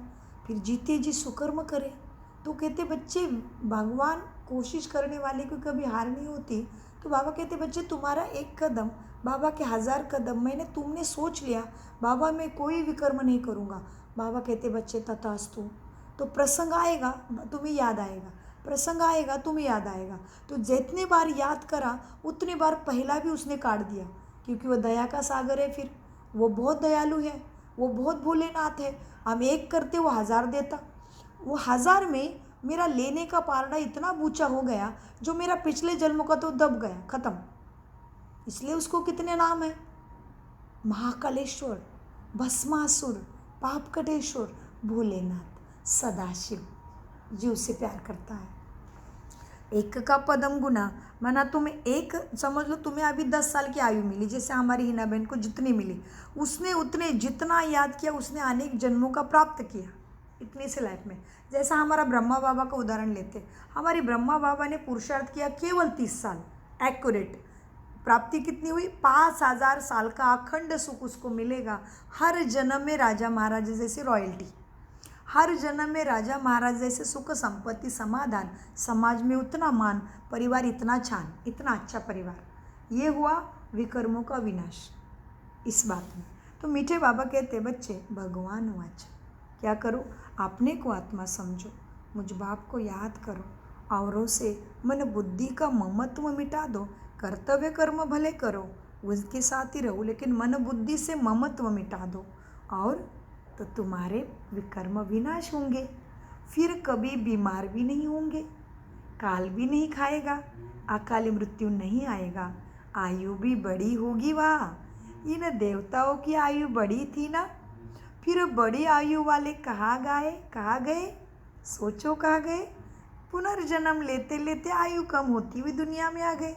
फिर जीते जी सुकर्म करें। तो कहते बच्चे, भगवान कोशिश करने वाले को कभी हार नहीं होती। तो बाबा कहते बच्चे, तुम्हारा एक कदम बाबा के 1000 कदम, तुमने सोच लिया बाबा मैं कोई विकर्म नहीं करूँगा। बाबा कहते बच्चे तथास्तु। तो प्रसंग आएगा तुम्हें याद आएगा, प्रसंग आएगा तुम्हें याद आएगा। तो जितने बार याद करा उतने बार पहला भी उसने काट दिया, क्योंकि वो दया का सागर है। फिर वो बहुत दयालु है, वो बहुत भोलेनाथ है। हम एक करते वो 1000 देता, वो 1000 में मेरा लेने का पारडा इतना ऊंचा हो गया, जो मेरा पिछले जन्म का तो दब गया, खत्म। इसलिए उसको कितने नाम है, महाकालेश्वर, भस्मासुर, पापकटेश्वर, भोलेनाथ, सदाशिव, जीव से प्यार करता है। एक का पदम गुना, माना तुम्हें एक समझ लो, तुम्हें अभी 10 साल की आयु मिली, जैसे हमारी हिना बहन को जितनी मिली, उसने उतने जितना याद किया उसने अनेक जन्मों का प्राप्त किया इतनी से लाइफ में। जैसा हमारा ब्रह्मा बाबा का उदाहरण लेते, हमारी ब्रह्मा बाबा ने पुरुषार्थ किया केवल 30 साल, एक्यूरेट प्राप्ति कितनी हुई, 5000 साल का अखंड सुख उसको मिलेगा। हर जन्म में राजा महाराजा जैसे रॉयल्टी, हर जन्म में राजा महाराज जैसे सुख संपत्ति समाधान, समाज में उतना मान, परिवार इतना छान, इतना अच्छा परिवार। ये हुआ विकर्मों का विनाश इस बात में। तो मीठे बाबा कहते बच्चे, भगवान वाच, क्या करो, अपने को आत्मा समझो, मुझ बाप को याद करो, औरों से मन बुद्धि का ममत्व मिटा दो, कर्तव्य कर्म भले करो, उसके साथ ही रहो, लेकिन मन बुद्धि से ममत्व मिटा दो, और तो तुम्हारे विकर्म विनाश होंगे। फिर कभी बीमार भी नहीं होंगे, काल भी नहीं खाएगा, अकाली मृत्यु नहीं आएगा, आयु भी बड़ी होगी। वाह, इन देवताओं की आयु बड़ी थी ना, फिर बड़ी आयु वाले कहाँ गए, सोचो कहाँ गए। पुनर्जन्म लेते लेते आयु कम होती हुई दुनिया में आ गए।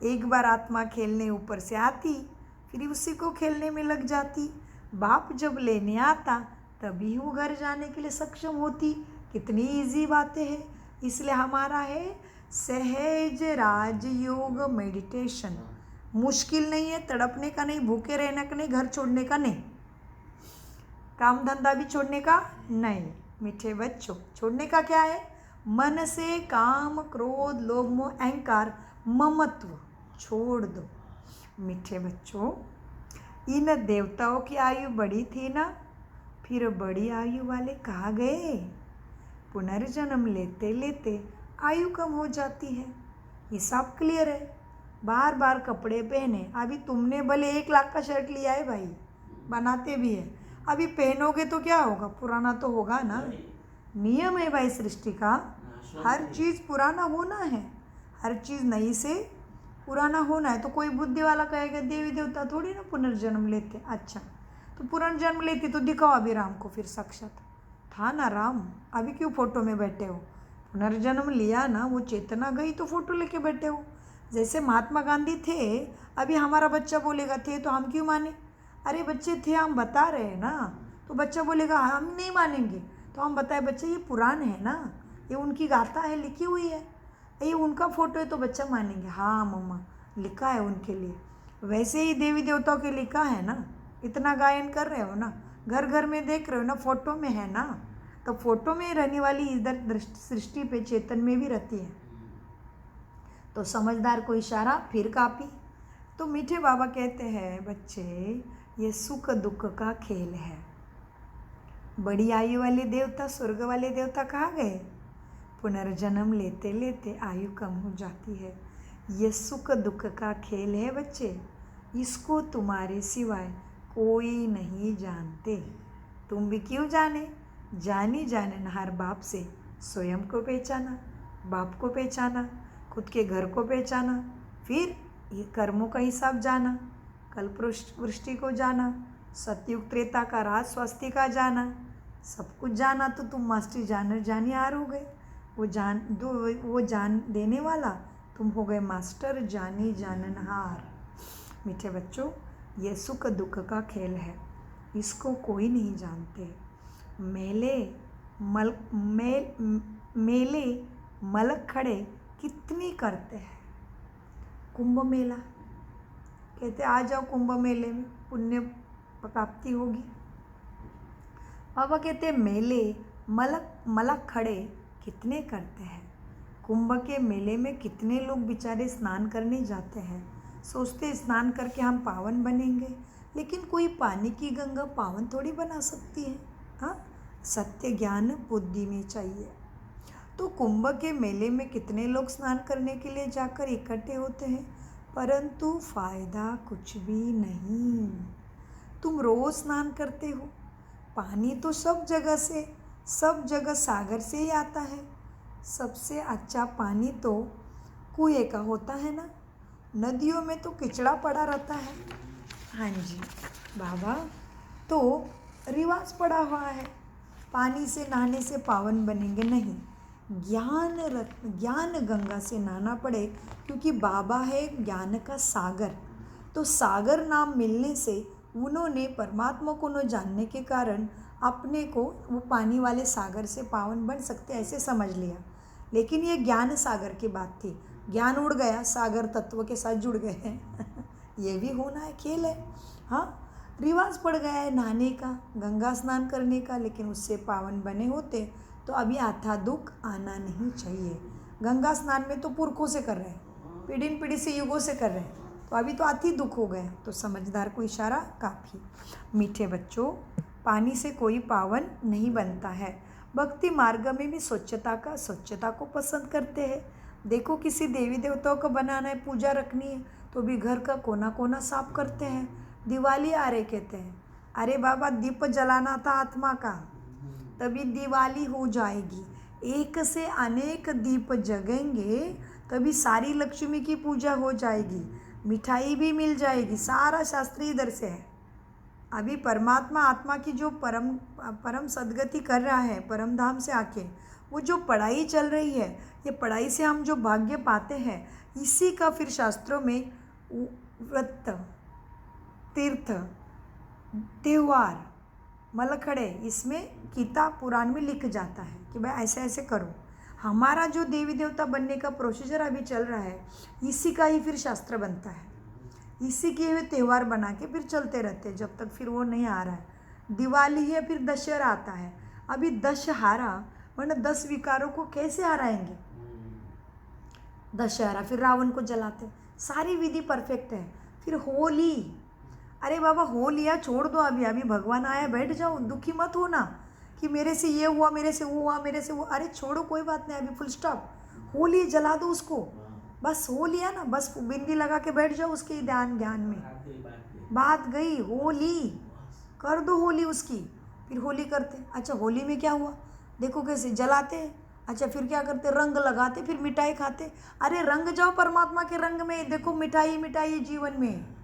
एक बार आत्मा खेलने ऊपर से आती, फिर उसी को खेलने में लग जाती। बाप जब लेने आता तभी वो घर जाने के लिए सक्षम होती। कितनी इजी बातें हैं। इसलिए हमारा है सहज राजयोग मेडिटेशन। मुश्किल नहीं है, तड़पने का नहीं, भूखे रहने का नहीं, घर छोड़ने का नहीं, काम धंधा भी छोड़ने का नहीं। मीठे बच्चों, छोड़ने का क्या है, मन से काम क्रोध लोभ मोह अहंकार ममत्व छोड़ दो। मीठे बच्चों, इन देवताओं की आयु बड़ी थी ना, फिर बड़ी आयु वाले कहाँ गए। पुनर्जन्म लेते लेते आयु कम हो जाती है। हिसाब क्लियर है। बार बार कपड़े पहने, अभी तुमने भले 1 लाख का शर्ट लिया है भाई, बनाते भी है, अभी पहनोगे तो क्या होगा, पुराना तो होगा ना। नियम है भाई सृष्टि का, हर चीज़ पुराना होना है, हर चीज़ नई से पुराना होना है। तो कोई बुद्धि वाला कहेगा देवी देवता थोड़ी ना पुनर्जन्म लेते। अच्छा, तो पुनर्जन्म लेती तो दिखाओ अभी राम को, फिर साक्षात था ना राम, अभी क्यों फोटो में बैठे हो। पुनर्जन्म लिया ना, वो चेतना गई तो फोटो लेके बैठे हो। जैसे महात्मा गांधी थे, अभी हमारा बच्चा बोलेगा थे तो हम क्यों माने। अरे बच्चे थे, हम बता रहे हैं ना, तो बच्चा बोलेगा हम नहीं मानेंगे, तो हम बताए बच्चे ये पुराण है ना, ये उनकी गाथा है, लिखी हुई है, ये उनका फोटो है, तो बच्चा मानेंगे हाँ मम्मा लिखा है उनके लिए। वैसे ही देवी देवताओं के लिखा है ना, इतना गायन कर रहे हो ना, घर घर में देख रहे हो ना, फोटो में है ना, तो फोटो में रहने वाली इधर सृष्टि पे चेतन में भी रहती है। तो समझदार को इशारा फिर कापी। तो मीठे बाबा कहते हैं, बच्चे ये सुख दुख का खेल है। बड़ी आयु वाले देवता, स्वर्ग वाले देवता कहाँ गए? पुनर्जन्म लेते लेते आयु कम हो जाती है। ये सुख दुख का खेल है बच्चे, इसको तुम्हारे सिवाय कोई नहीं जानते। तुम भी क्यों जाने? जानी जाननहार बाप से स्वयं को पहचाना, बाप को पहचाना, खुद के घर को पहचाना, फिर ये कर्मों का हिसाब जाना, कल वृष्टि को जाना, सतयुग त्रेता का राज स्वस्ति का जाना, सब कुछ जाना तो तुम मास्टर जानर जानिहार हो गए। वो जान देने वाला तुम हो गए मास्टर जानी जाननहार। मीठे बच्चों, ये सुख दुख का खेल है, इसको कोई नहीं जानते। मेले मलक खड़े कितनी करते हैं। कुंभ मेला कहते आ जाओ कुंभ मेले में, पुण्य प्राप्ति होगी। बाबा कहते मेले मलक खड़े कितने करते हैं। कुंभ के मेले में कितने लोग बेचारे स्नान करने जाते हैं, सोचते स्नान करके हम पावन बनेंगे, लेकिन कोई पानी की गंगा पावन थोड़ी बना सकती है। हाँ, सत्य ज्ञान बुद्धि में चाहिए। तो कुंभ के मेले में कितने लोग स्नान करने के लिए जाकर इकट्ठे होते हैं, परंतु फायदा कुछ भी नहीं। तुम रोज स्नान करते हो, पानी तो सब जगह सागर से ही आता है। सबसे अच्छा पानी तो कुएं का होता है ना, नदियों में तो किचड़ा पड़ा रहता है। हाँ जी बाबा, तो रिवाज पड़ा हुआ है पानी से नहाने से पावन बनेंगे, नहीं, ज्ञान गंगा से नहाना पड़े, क्योंकि बाबा है ज्ञान का सागर। तो सागर नाम मिलने से उन्होंने परमात्मा को न जानने के कारण अपने को वो पानी वाले सागर से पावन बन सकते ऐसे समझ लिया। लेकिन ये ज्ञान सागर की बात थी, ज्ञान उड़ गया, सागर तत्व के साथ जुड़ गए हैं। ये भी होना है, खेल है। हाँ, रिवाज पड़ गया है नहाने का, गंगा स्नान करने का, लेकिन उससे पावन बने होते तो अभी आता दुख आना नहीं चाहिए। गंगा स्नान में तो पुरखों से कर रहे हैं, पीढ़ी से युगों से कर रहे हैं, तो अभी तो आती दुख हो गया। तो समझदार को इशारा काफ़ी। मीठे बच्चों, पानी से कोई पावन नहीं बनता है। भक्ति मार्ग में भी स्वच्छता को पसंद करते हैं। देखो, किसी देवी देवताओं को बनाना है, पूजा रखनी है, तो भी घर का कोना कोना साफ करते हैं। दिवाली आ रहे कहते हैं, अरे बाबा दीप जलाना था आत्मा का, तभी दिवाली हो जाएगी। एक से अनेक दीप जगेंगे तभी सारी लक्ष्मी की पूजा हो जाएगी, मिठाई भी मिल जाएगी। सारा शास्त्र इधर से है। अभी परमात्मा आत्मा की जो परम सदगति कर रहा है, परम धाम से आके, वो जो पढ़ाई चल रही है, ये पढ़ाई से हम जो भाग्य पाते हैं, इसी का फिर शास्त्रों में व्रत, तीर्थ, त्योहार, मलखड़े, इसमें गीता पुराण में लिख जाता है कि भाई ऐसे ऐसे करो। हमारा जो देवी देवता बनने का प्रोसीजर अभी चल रहा है, इसी का ही फिर शास्त्र बनता है, इसी के हुए त्यौहार बना के फिर चलते रहते हैं जब तक फिर वो नहीं आ रहा है। दिवाली है, फिर दशहरा आता है। अभी दशहरा वरना 10 विकारों को कैसे हराएंगे? दशहरा, फिर रावण को जलाते, सारी विधि परफेक्ट है। फिर होली, अरे बाबा होलिया छोड़ दो, अभी भगवान आया, बैठ जाओ, दुखी मत होना कि मेरे से ये हुआ, मेरे से वो हुआ, मेरे से वो, अरे छोड़ो, कोई बात नहीं, अभी फुल स्टॉप। होली जला दो उसको, बस हो लिया ना, बस बिंदी लगा के बैठ जाओ उसके ज्ञान में, बात गई। होली कर दो, होली उसकी, फिर होली करते। अच्छा होली में क्या हुआ, देखो कैसे जलाते हैं। अच्छा फिर क्या करते, रंग लगाते, फिर मिठाई खाते। अरे रंग जाओ परमात्मा के रंग में, देखो मिठाई मिठाई जीवन में।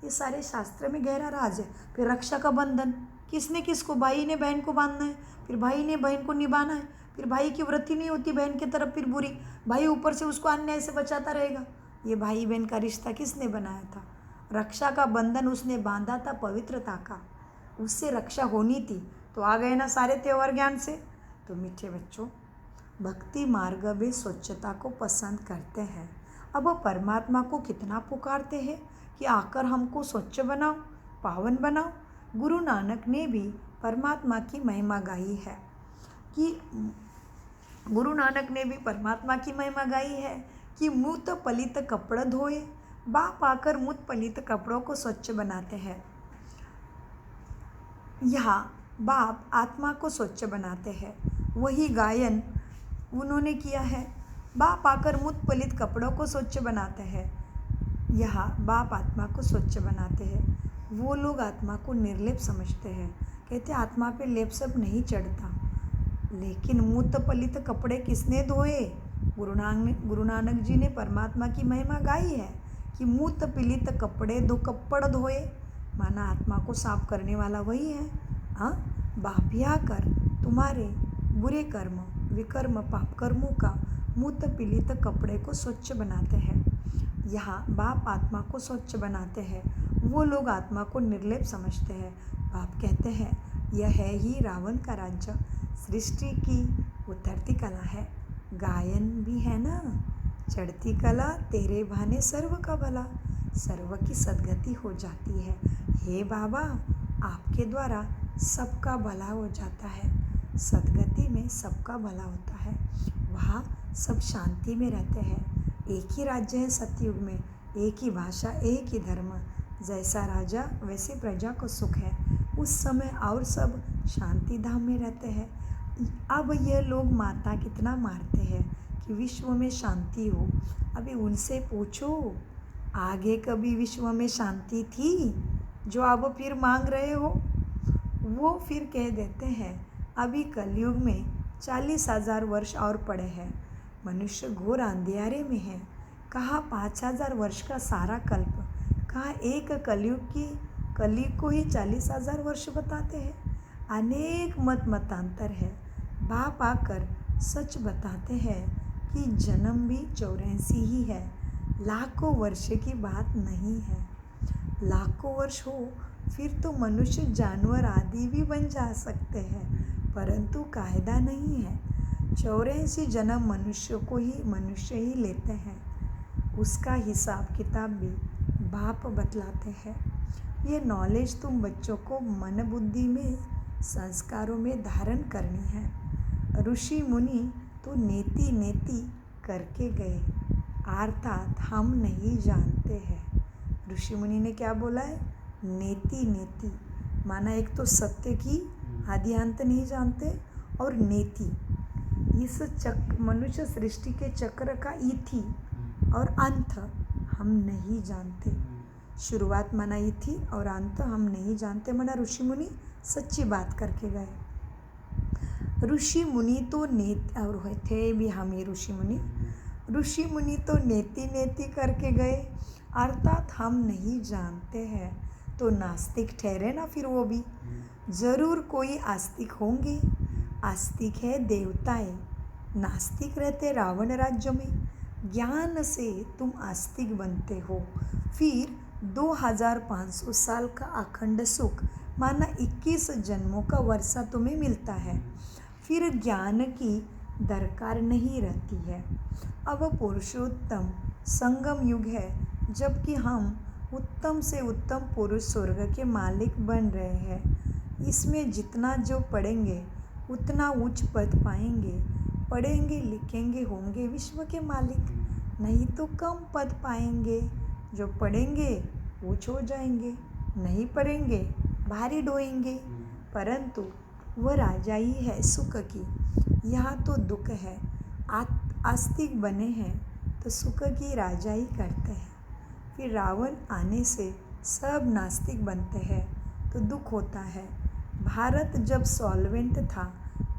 ये सारे शास्त्र में गहरा राज है। फिर रक्षा का बंधन, किसने किसको, भाई ने बहन को बांधना है, फिर भाई ने बहन को निभाना है। फिर भाई की वृत्ति नहीं होती बहन की तरफ, फिर बुरी, भाई ऊपर से उसको अन्याय से बचाता रहेगा। ये भाई बहन का रिश्ता किसने बनाया था? रक्षा का बंधन उसने बांधा था, पवित्रता का, उससे रक्षा होनी थी। तो आ गए ना सारे त्योहार ज्ञान से। तो मीठे बच्चों, भक्ति मार्ग में स्वच्छता को पसंद करते हैं। अब परमात्मा को कितना पुकारते हैं कि आकर हमको स्वच्छ बनाओ, पावन बनाओ। गुरु नानक ने भी परमात्मा की महिमा गाई है कि कि मूत पलित कपड़ा धोए। बाप आकर मूत पलित कपड़ों को स्वच्छ बनाते हैं। यहाँ बाप आत्मा को स्वच्छ बनाते हैं। वही गायन उन्होंने किया है। बाप आकर मूत पलित कपड़ों को स्वच्छ बनाते हैं। यहाँ बाप आत्मा को स्वच्छ बनाते हैं। वो लोग आत्मा को निर्लेप समझते हैं, कहते आत्मा पे लेप सब नहीं चढ़ता। लेकिन मूत पलित कपड़े किसने धोए? गुरु नानक जी ने परमात्मा की महिमा गाई है कि मूत पलित कपड़े दो कपड़ धोए, माना आत्मा को साफ करने वाला वही है। हाँ, बाप भी आकर तुम्हारे बुरे कर्म, विकर्म, पाप कर्मों का मूत पलित कपड़े को स्वच्छ बनाते हैं। यहाँ बाप आत्मा को स्वच्छ बनाते हैं। वो लोग आत्मा को निर्लेप समझते हैं। बाप कहते हैं यह है ही रावण का राज्य, सृष्टि की उतरती कला है। गायन भी है ना, चढ़ती कला तेरे बहाने सर्व का भला, सर्व की सद्गति हो जाती है। हे बाबा, आपके द्वारा सबका भला हो जाता है। सद्गति में सबका भला होता है। वहाँ सब शांति में रहते हैं। एक ही राज्य है सतयुग में, एक ही भाषा, एक ही धर्म। जैसा राजा वैसे प्रजा को सुख है। उस समय और सब शांति धाम में रहते हैं। अब ये लोग माता कितना मारते हैं कि विश्व में शांति हो। अभी उनसे पूछो, आगे कभी विश्व में शांति थी जो अब फिर मांग रहे हो? वो फिर कह देते हैं अभी कलयुग में 40,000 वर्ष और पड़े हैं। मनुष्य घोर अंधियारे में है। कहाँ 5,000 वर्ष का सारा कल्प, कहाँ एक कलयुग की कली को ही 40,000 वर्ष बताते हैं। अनेक मतांतर है। बाप आकर सच बताते हैं कि जन्म भी 84 ही है, लाखों वर्ष की बात नहीं है। लाखों वर्ष हो फिर तो मनुष्य जानवर आदि भी बन जा सकते हैं, परंतु कायदा नहीं है। 84 जन्म मनुष्य ही लेते हैं। उसका हिसाब किताब भी बाप बतलाते हैं। ये नॉलेज तुम बच्चों को मन बुद्धि में, संस्कारों में धारण करनी है। ऋषि मुनि तो नेति नेति करके गए, अर्थात हम नहीं जानते हैं। ऋषि मुनि ने क्या बोला है? नेति नेति, माना एक तो सत्य की आदि अंत नहीं जानते, और नेति इस मनुष्य सृष्टि के चक्र का इति और अंत हम नहीं जानते। शुरुआत माना इति और अंत हम नहीं जानते, माना ऋषि मुनि सच्ची बात करके गए। ऋषि मुनि तो नेति, और थे भी हम ही ऋषि मुनि तो नेति नेति करके गए, अर्थात हम नहीं जानते हैं। तो नास्तिक ठहरे ना फिर वो भी। जरूर कोई आस्तिक होंगे। आस्तिक है देवताएं, नास्तिक रहते रावण राज्य में। ज्ञान से तुम आस्तिक बनते हो, फिर 2500 साल का अखंड सुख, माना 21 जन्मों का वर्षा तुम्हें मिलता है। फिर ज्ञान की दरकार नहीं रहती है। अब पुरुषोत्तम संगम युग है, जबकि हम उत्तम से उत्तम पुरुष स्वर्ग के मालिक बन रहे हैं। इसमें जितना जो पढ़ेंगे उतना उच्च पद पाएंगे। पढ़ेंगे लिखेंगे होंगे विश्व के मालिक, नहीं तो कम पद पाएंगे। जो पढ़ेंगे ऊंच हो जाएंगे, नहीं पढ़ेंगे भारी ढोएंगे। परंतु वह राजा ही है सुख की, यहाँ तो दुख है। आस्तिक बने हैं तो सुख की राजा ही करते हैं। फिर रावण आने से सब नास्तिक बनते हैं तो दुख होता है। भारत जब सॉल्वेंट था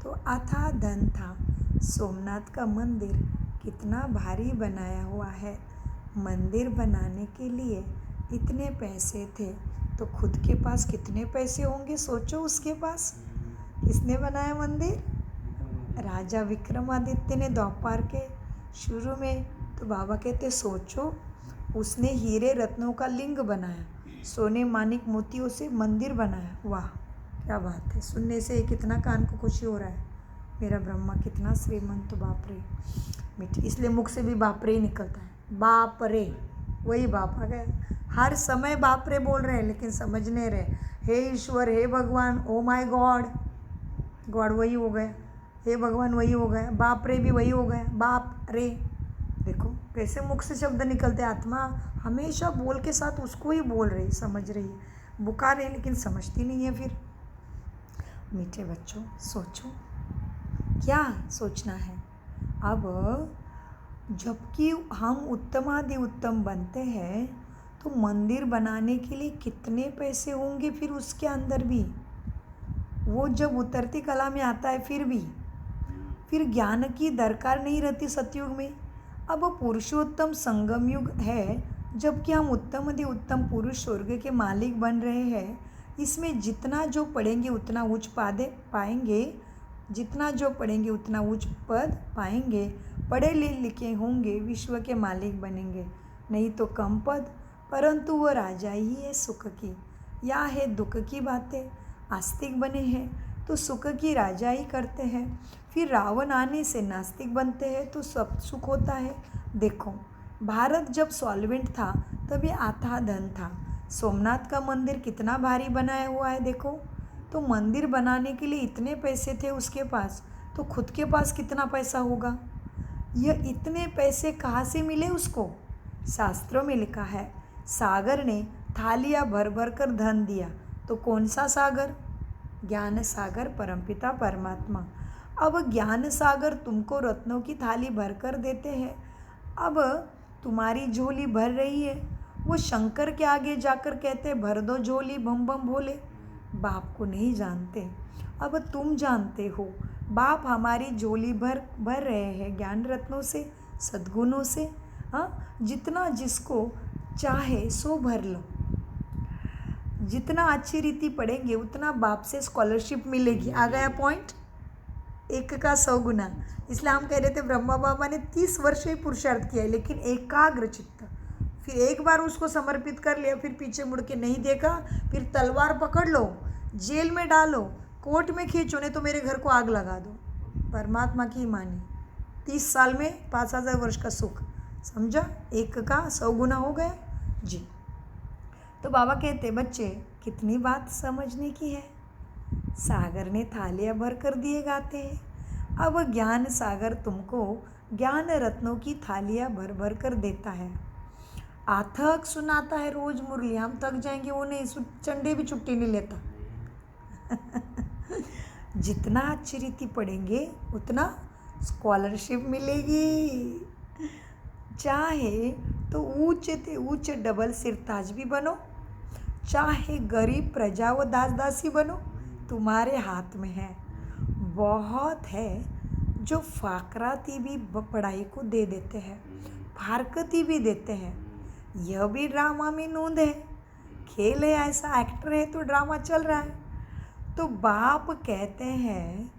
तो अथाह धन था। सोमनाथ का मंदिर कितना भारी बनाया हुआ है। मंदिर बनाने के लिए इतने पैसे थे तो खुद के पास कितने पैसे होंगे सोचो। उसके पास किसने बनाया मंदिर? राजा विक्रमादित्य ने द्वापर के शुरू में। तो बाबा कहते सोचो, उसने हीरे रत्नों का लिंग बनाया, सोने मानिक मोतियों से मंदिर बनाया। वाह क्या बात है। सुनने से कितना कान को खुशी हो रहा है। मेरा ब्रह्मा कितना श्रीमंत, बाप रे। मीठी इसलिए मुख से भी बाप रे ही निकलता है। बाप रे, वही बाप आ गया। हर समय बाप रे बोल रहे हैं लेकिन समझ नहीं रहे। हे ईश्वर, हे भगवान, ओ माय गॉड, गॉड वही हो गया। हे भगवान वही हो गया, बाप रे भी वही हो गया। बाप रे देखो कैसे मुख से शब्द निकलते, आत्मा हमेशा बोल के साथ उसको ही बोल रही, समझ रही है, बुखार है लेकिन समझती नहीं है। फिर मीठे बच्चों सोचो, क्या सोचना है। अब जबकि हम उत्तमादि उत्तम बनते हैं तो मंदिर बनाने के लिए कितने पैसे होंगे, फिर उसके अंदर भी वो जब उतरती कला में आता है फिर ज्ञान की दरकार नहीं रहती सतयुग में। अब पुरुषोत्तम संगम युग है, जबकि हम उत्तम अधि उत्तम पुरुष स्वर्ग के मालिक बन रहे हैं। इसमें जितना जो पढ़ेंगे उतना उच्च पादे पाएंगे, जितना जो पढ़ेंगे उतना उच्च पद पाएंगे। पढ़े लिखे होंगे विश्व के मालिक बनेंगे, नहीं तो कम पद, परंतु वो राजा ही है सुख की। या है दुख की बातें, आस्तिक बने हैं तो सुख की राजा ही करते हैं। फिर रावण आने से नास्तिक बनते हैं तो सब सुख होता है। देखो भारत जब सॉल्वेंट था तभी आता धन था। सोमनाथ का मंदिर कितना भारी बनाया हुआ है देखो, तो मंदिर बनाने के लिए इतने पैसे थे उसके पास, तो खुद के पास कितना पैसा होगा। यह इतने पैसे कहाँ से मिले उसको। शास्त्रों में लिखा है सागर ने थालियाँ भर भर कर धन दिया, तो कौन सा सागर, ज्ञान सागर परमपिता परमात्मा। अब ज्ञान सागर तुमको रत्नों की थाली भर कर देते हैं। अब तुम्हारी झोली भर रही है, वो शंकर के आगे जाकर कहते भर दो झोली बम बम भोले। बाप को नहीं जानते, अब तुम जानते हो। बाप हमारी झोली भर रहे हैं ज्ञान रत्नों से, सद्गुणों से। हाँ, जितना जिसको चाहे सो भर लो। जितना अच्छी रीति पढ़ेंगे उतना बाप से स्कॉलरशिप मिलेगी। आ गया पॉइंट, 1 का 100 गुना। इसलिए हम कह रहे थे ब्रह्मा बाबा ने 30 वर्ष ही पुरुषार्थ किया है, लेकिन एकाग्र चित्त। फिर एक बार उसको समर्पित कर लिया, फिर पीछे मुड़ के नहीं देखा, फिर तलवार पकड़ लो, जेल में डालो, कोर्ट में खींचो, नहीं तो मेरे घर को आग लगा दो। परमात्मा की मानी 30 साल में 5000 वर्ष का सुख, समझा। 1 का 100 गुना हो गया जी। तो बाबा कहते बच्चे कितनी बात समझने की है। सागर ने थालियाँ भर कर दिए गाते हैं। अब ज्ञान सागर तुमको ज्ञान रत्नों की थालियाँ भर भर कर देता है। आथक सुनाता है रोज मुरली, हम थक जाएंगे वो नहीं, चंडे भी छुट्टी नहीं लेता। जितना अच्छी रीति पढ़ेंगे उतना स्कॉलरशिप मिलेगी। चाहे तो ऊंचे ते ऊंचे डबल सिरताज भी बनो, चाहे गरीब प्रजा व दास दासी बनो, तुम्हारे हाथ में है। बहुत है जो फाकराती भी पढ़ाई को दे देते हैं, फारकती भी देते हैं। यह भी ड्रामा में नोंद है, खेल है, ऐसा एक्टर है तो ड्रामा चल रहा है। तो बाप कहते हैं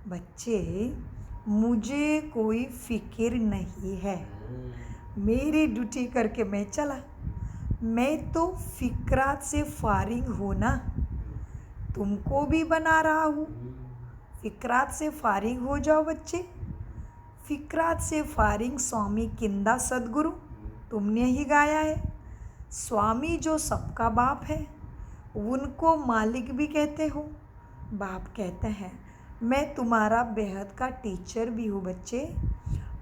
बच्चे मुझे कोई फिक्र नहीं है, मेरी ड्यूटी करके मैं चला। मैं तो फिक्रात से फारिग होना तुमको भी बना रहा हूँ। फिक्रात से फारिग हो जाओ बच्चे। फिक्रात से फारिग स्वामी किंदा सदगुरु, तुमने ही गाया है। स्वामी जो सबका बाप है उनको मालिक भी कहते हो। बाप कहते हैं मैं तुम्हारा बेहद का टीचर भी हूँ बच्चे।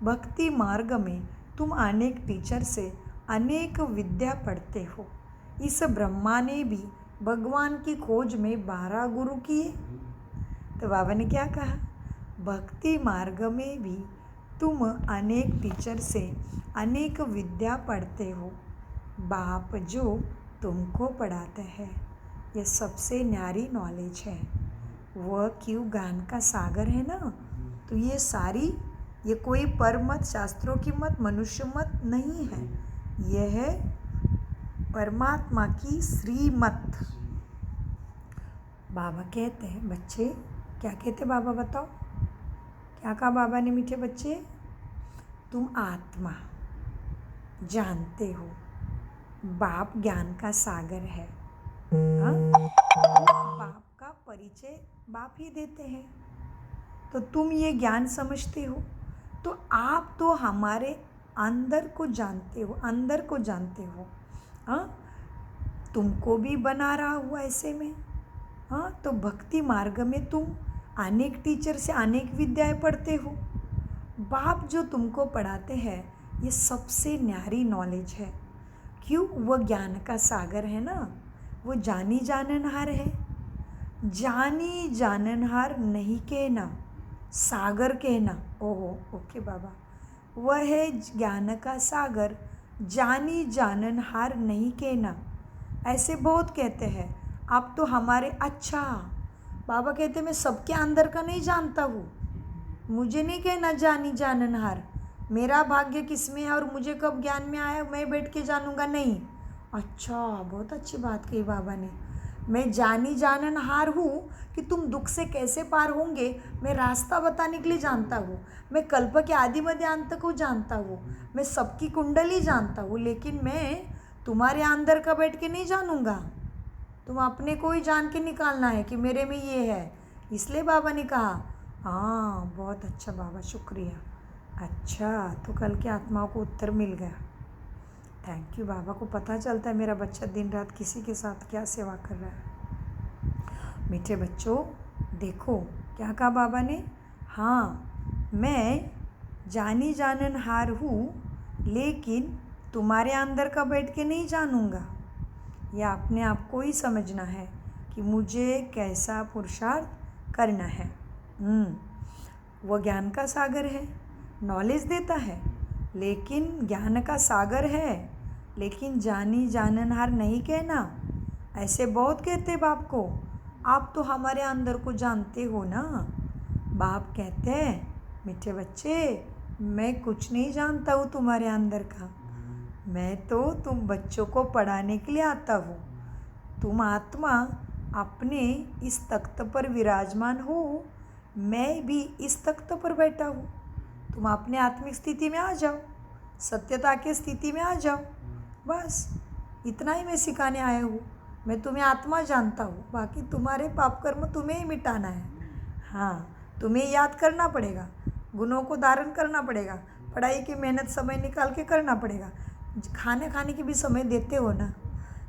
भक्ति मार्ग में तुम अनेक टीचर से अनेक विद्या पढ़ते हो। इस ब्रह्मा ने भी भगवान की खोज में 12 गुरु किए। तो बाबा ने क्या कहा, भक्ति मार्ग में भी तुम अनेक टीचर से अनेक विद्या पढ़ते हो। बाप जो तुमको पढ़ाते हैं यह सबसे न्यारी नॉलेज है। वह क्यों ज्ञान का सागर है ना, तो ये सारी, ये कोई परमत, शास्त्रों की मत, मनुष्य मत नहीं है, यह है परमात्मा की श्रीमत। बाबा कहते हैं बच्चे, क्या कहते बाबा बताओ, क्या कहा बाबा ने मीठे बच्चे, तुम आत्मा जानते हो, बाप ज्ञान का सागर है। हाँ? बाप का परिचय बाप ही देते हैं। तो तुम ये ज्ञान समझते हो, तो आप तो हमारे अंदर को जानते हो, अंदर को जानते हो। हाँ, तुमको भी बना रहा हुआ ऐसे में। हाँ, तो भक्ति मार्ग में तुम अनेक टीचर से अनेक विद्याएं पढ़ते हो। बाप जो तुमको पढ़ाते हैं ये सबसे न्यारी नॉलेज है। क्यों? वो ज्ञान का सागर है ना, वो जानी जाननहार है। जानी जाननहार नहीं कहना, सागर कहना। ओहो, ओके बाबा। वह है ज्ञान का सागर, जानी जाननहार नहीं कहना। ऐसे बहुत कहते हैं, आप तो हमारे अच्छा। बाबा कहते मैं सबके अंदर का नहीं जानता हूँ, मुझे नहीं कहना जानी जाननहार। मेरा भाग्य किस में है और मुझे कब ज्ञान में आया मैं बैठ के जानूंगा, नहीं। अच्छा, बहुत अच्छी बात कही बाबा ने। मैं जानी जाननहार हूँ कि तुम दुख से कैसे पार होंगे, मैं रास्ता बताने के लिए जानता हूँ। मैं कल्प के आदि मध्य अंत को जानता हूँ, मैं सबकी कुंडली जानता हूँ, लेकिन मैं तुम्हारे अंदर का बैठ के नहीं जानूंगा। तुम अपने को ही जान के निकालना है कि मेरे में ये है। इसलिए बाबा ने कहा, हाँ बहुत अच्छा बाबा, शुक्रिया। अच्छा, तो कल की आत्माओं को उत्तर मिल गया। Thank you. बाबा को पता चलता है मेरा बच्चा दिन रात किसी के साथ क्या सेवा कर रहा है। मीठे बच्चों, देखो क्या कहा बाबा ने। हाँ, मैं जानी जाननहार हूँ, लेकिन तुम्हारे अंदर का बैठ के नहीं जानूंगा। यह अपने आप को ही समझना है कि मुझे कैसा पुरुषार्थ करना है। वो ज्ञान का सागर है, नॉलेज देता है, लेकिन ज्ञान का सागर है, लेकिन जानी जाननहार नहीं कहना। ऐसे बहुत कहते बाप को, आप तो हमारे अंदर को जानते हो ना। बाप कहते हैं, मीठे बच्चे, मैं कुछ नहीं जानता हूँ तुम्हारे अंदर का। मैं तो तुम बच्चों को पढ़ाने के लिए आता हूँ। तुम आत्मा अपने इस तख्त पर विराजमान हो, मैं भी इस तख्त पर बैठा हूँ। तुम अपने आत्मिक स्थिति में आ जाओ, सत्यता की स्थिति में आ जाओ। बस इतना ही मैं सिखाने आया हूँ। मैं तुम्हें आत्मा जानता हूँ, बाकी तुम्हारे पाप कर्म तुम्हें ही मिटाना है। हाँ, तुम्हें याद करना पड़ेगा, गुणों को धारण करना पड़ेगा, पढ़ाई की मेहनत समय निकाल के करना पड़ेगा। खाने की भी समय देते हो ना,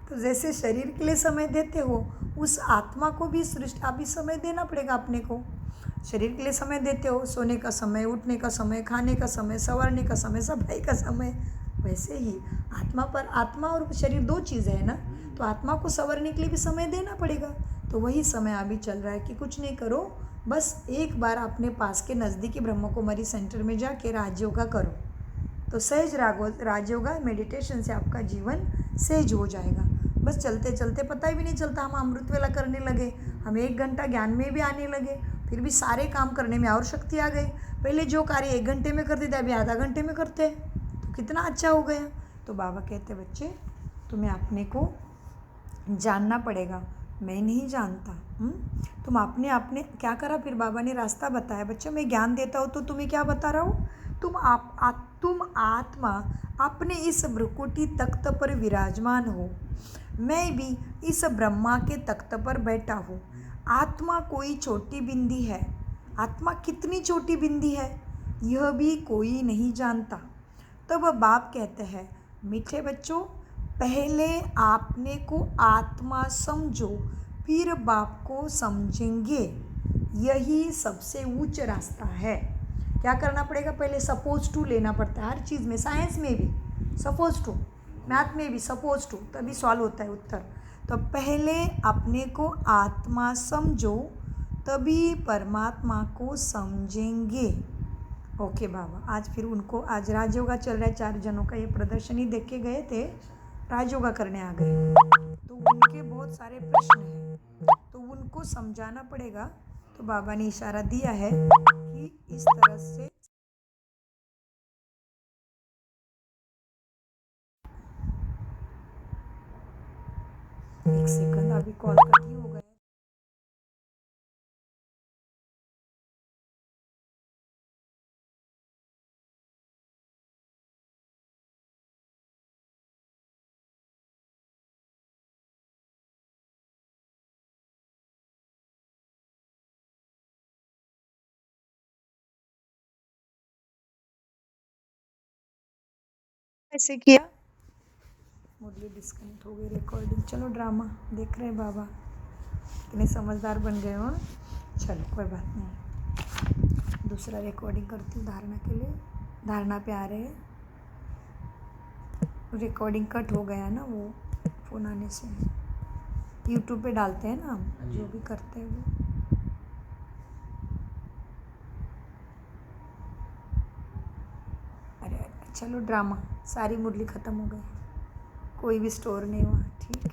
तो जैसे शरीर के लिए समय देते हो, उस आत्मा को भी सृष्टि भी समय देना पड़ेगा अपने को। शरीर के लिए समय देते हो, सोने का समय, उठने का समय, खाने का समय, संवारने का समय, सफाई का समय, वैसे ही आत्मा पर, आत्मा और शरीर दो चीज़ें हैं ना, तो आत्मा को संवरने के लिए भी समय देना पड़ेगा। तो वही समय अभी चल रहा है कि कुछ नहीं करो, बस एक बार अपने पास के नज़दीकी ब्रह्म कुमारी सेंटर में जाके राजयोगा करो, तो सहज राजयोगा मेडिटेशन से आपका जीवन सहज हो जाएगा। बस चलते चलते पता ही भी नहीं चलता, हम अमृत वेला करने लगे, हम 1 घंटा ज्ञान में भी आने लगे, फिर भी सारे काम करने में और शक्ति आ गई। पहले जो कार्य 1 घंटे में करते थे, अभी आधा घंटे में करते हैं, तो कितना अच्छा हो गया। तो बाबा कहते, बच्चे तुम्हें अपने को जानना पड़ेगा, मैं नहीं जानता। तुम अपने क्या करा, फिर बाबा ने रास्ता बताया। बच्चों, मैं ज्ञान देता हूँ तो तुम्हें क्या बता रहा हूँ, तुम आत्मा अपने इस भ्रुकुटी तख्त पर विराजमान हो, मैं भी इस ब्रह्मा के तख्त पर बैठा हूँ। आत्मा कोई छोटी बिंदी है, आत्मा कितनी छोटी बिंदी है यह भी कोई नहीं जानता। तब बाप कहते हैं, मीठे बच्चों, पहले आपने को आत्मा समझो, फिर बाप को समझेंगे। यही सबसे उच्च रास्ता है। क्या करना पड़ेगा, पहले सपोज टू लेना पड़ता है हर चीज़ में, साइंस में भी सपोज टू, मैथ में भी सपोज टू, तभी सॉल्व होता है उत्तर। तो पहले अपने को आत्मा समझो, तभी परमात्मा को समझेंगे। ओके बाबा, आज फिर उनको, आज राजयोगा चल रहा है, 4 जनों का ये प्रदर्शनी देख के गए थे, राजयोगा करने आ गए, तो उनके बहुत सारे प्रश्न हैं, तो उनको समझाना पड़ेगा। तो बाबा ने इशारा दिया है कि इस तरह से एक सेकंड, अभी कॉल कट ही हो गया। ऐसे किया, मुरली डिस्कनेक्ट हो गई रिकॉर्डिंग। चलो ड्रामा देख रहे हैं बाबा, कितने समझदार बन गए हो। चलो कोई बात नहीं, दूसरा रिकॉर्डिंग करती हूँ धारणा के लिए। धारणा पे आ रहे हैं, रिकॉर्डिंग कट हो गया ना, वो फ़ोन आने से। यूट्यूब पे डालते हैं ना हम, हाँ जी। जो भी करते हैं वो। अरे चलो, ड्रामा सारी मुरली ख़त्म हो गई, कोई भी स्टोर नहीं हुआ। ठीक है।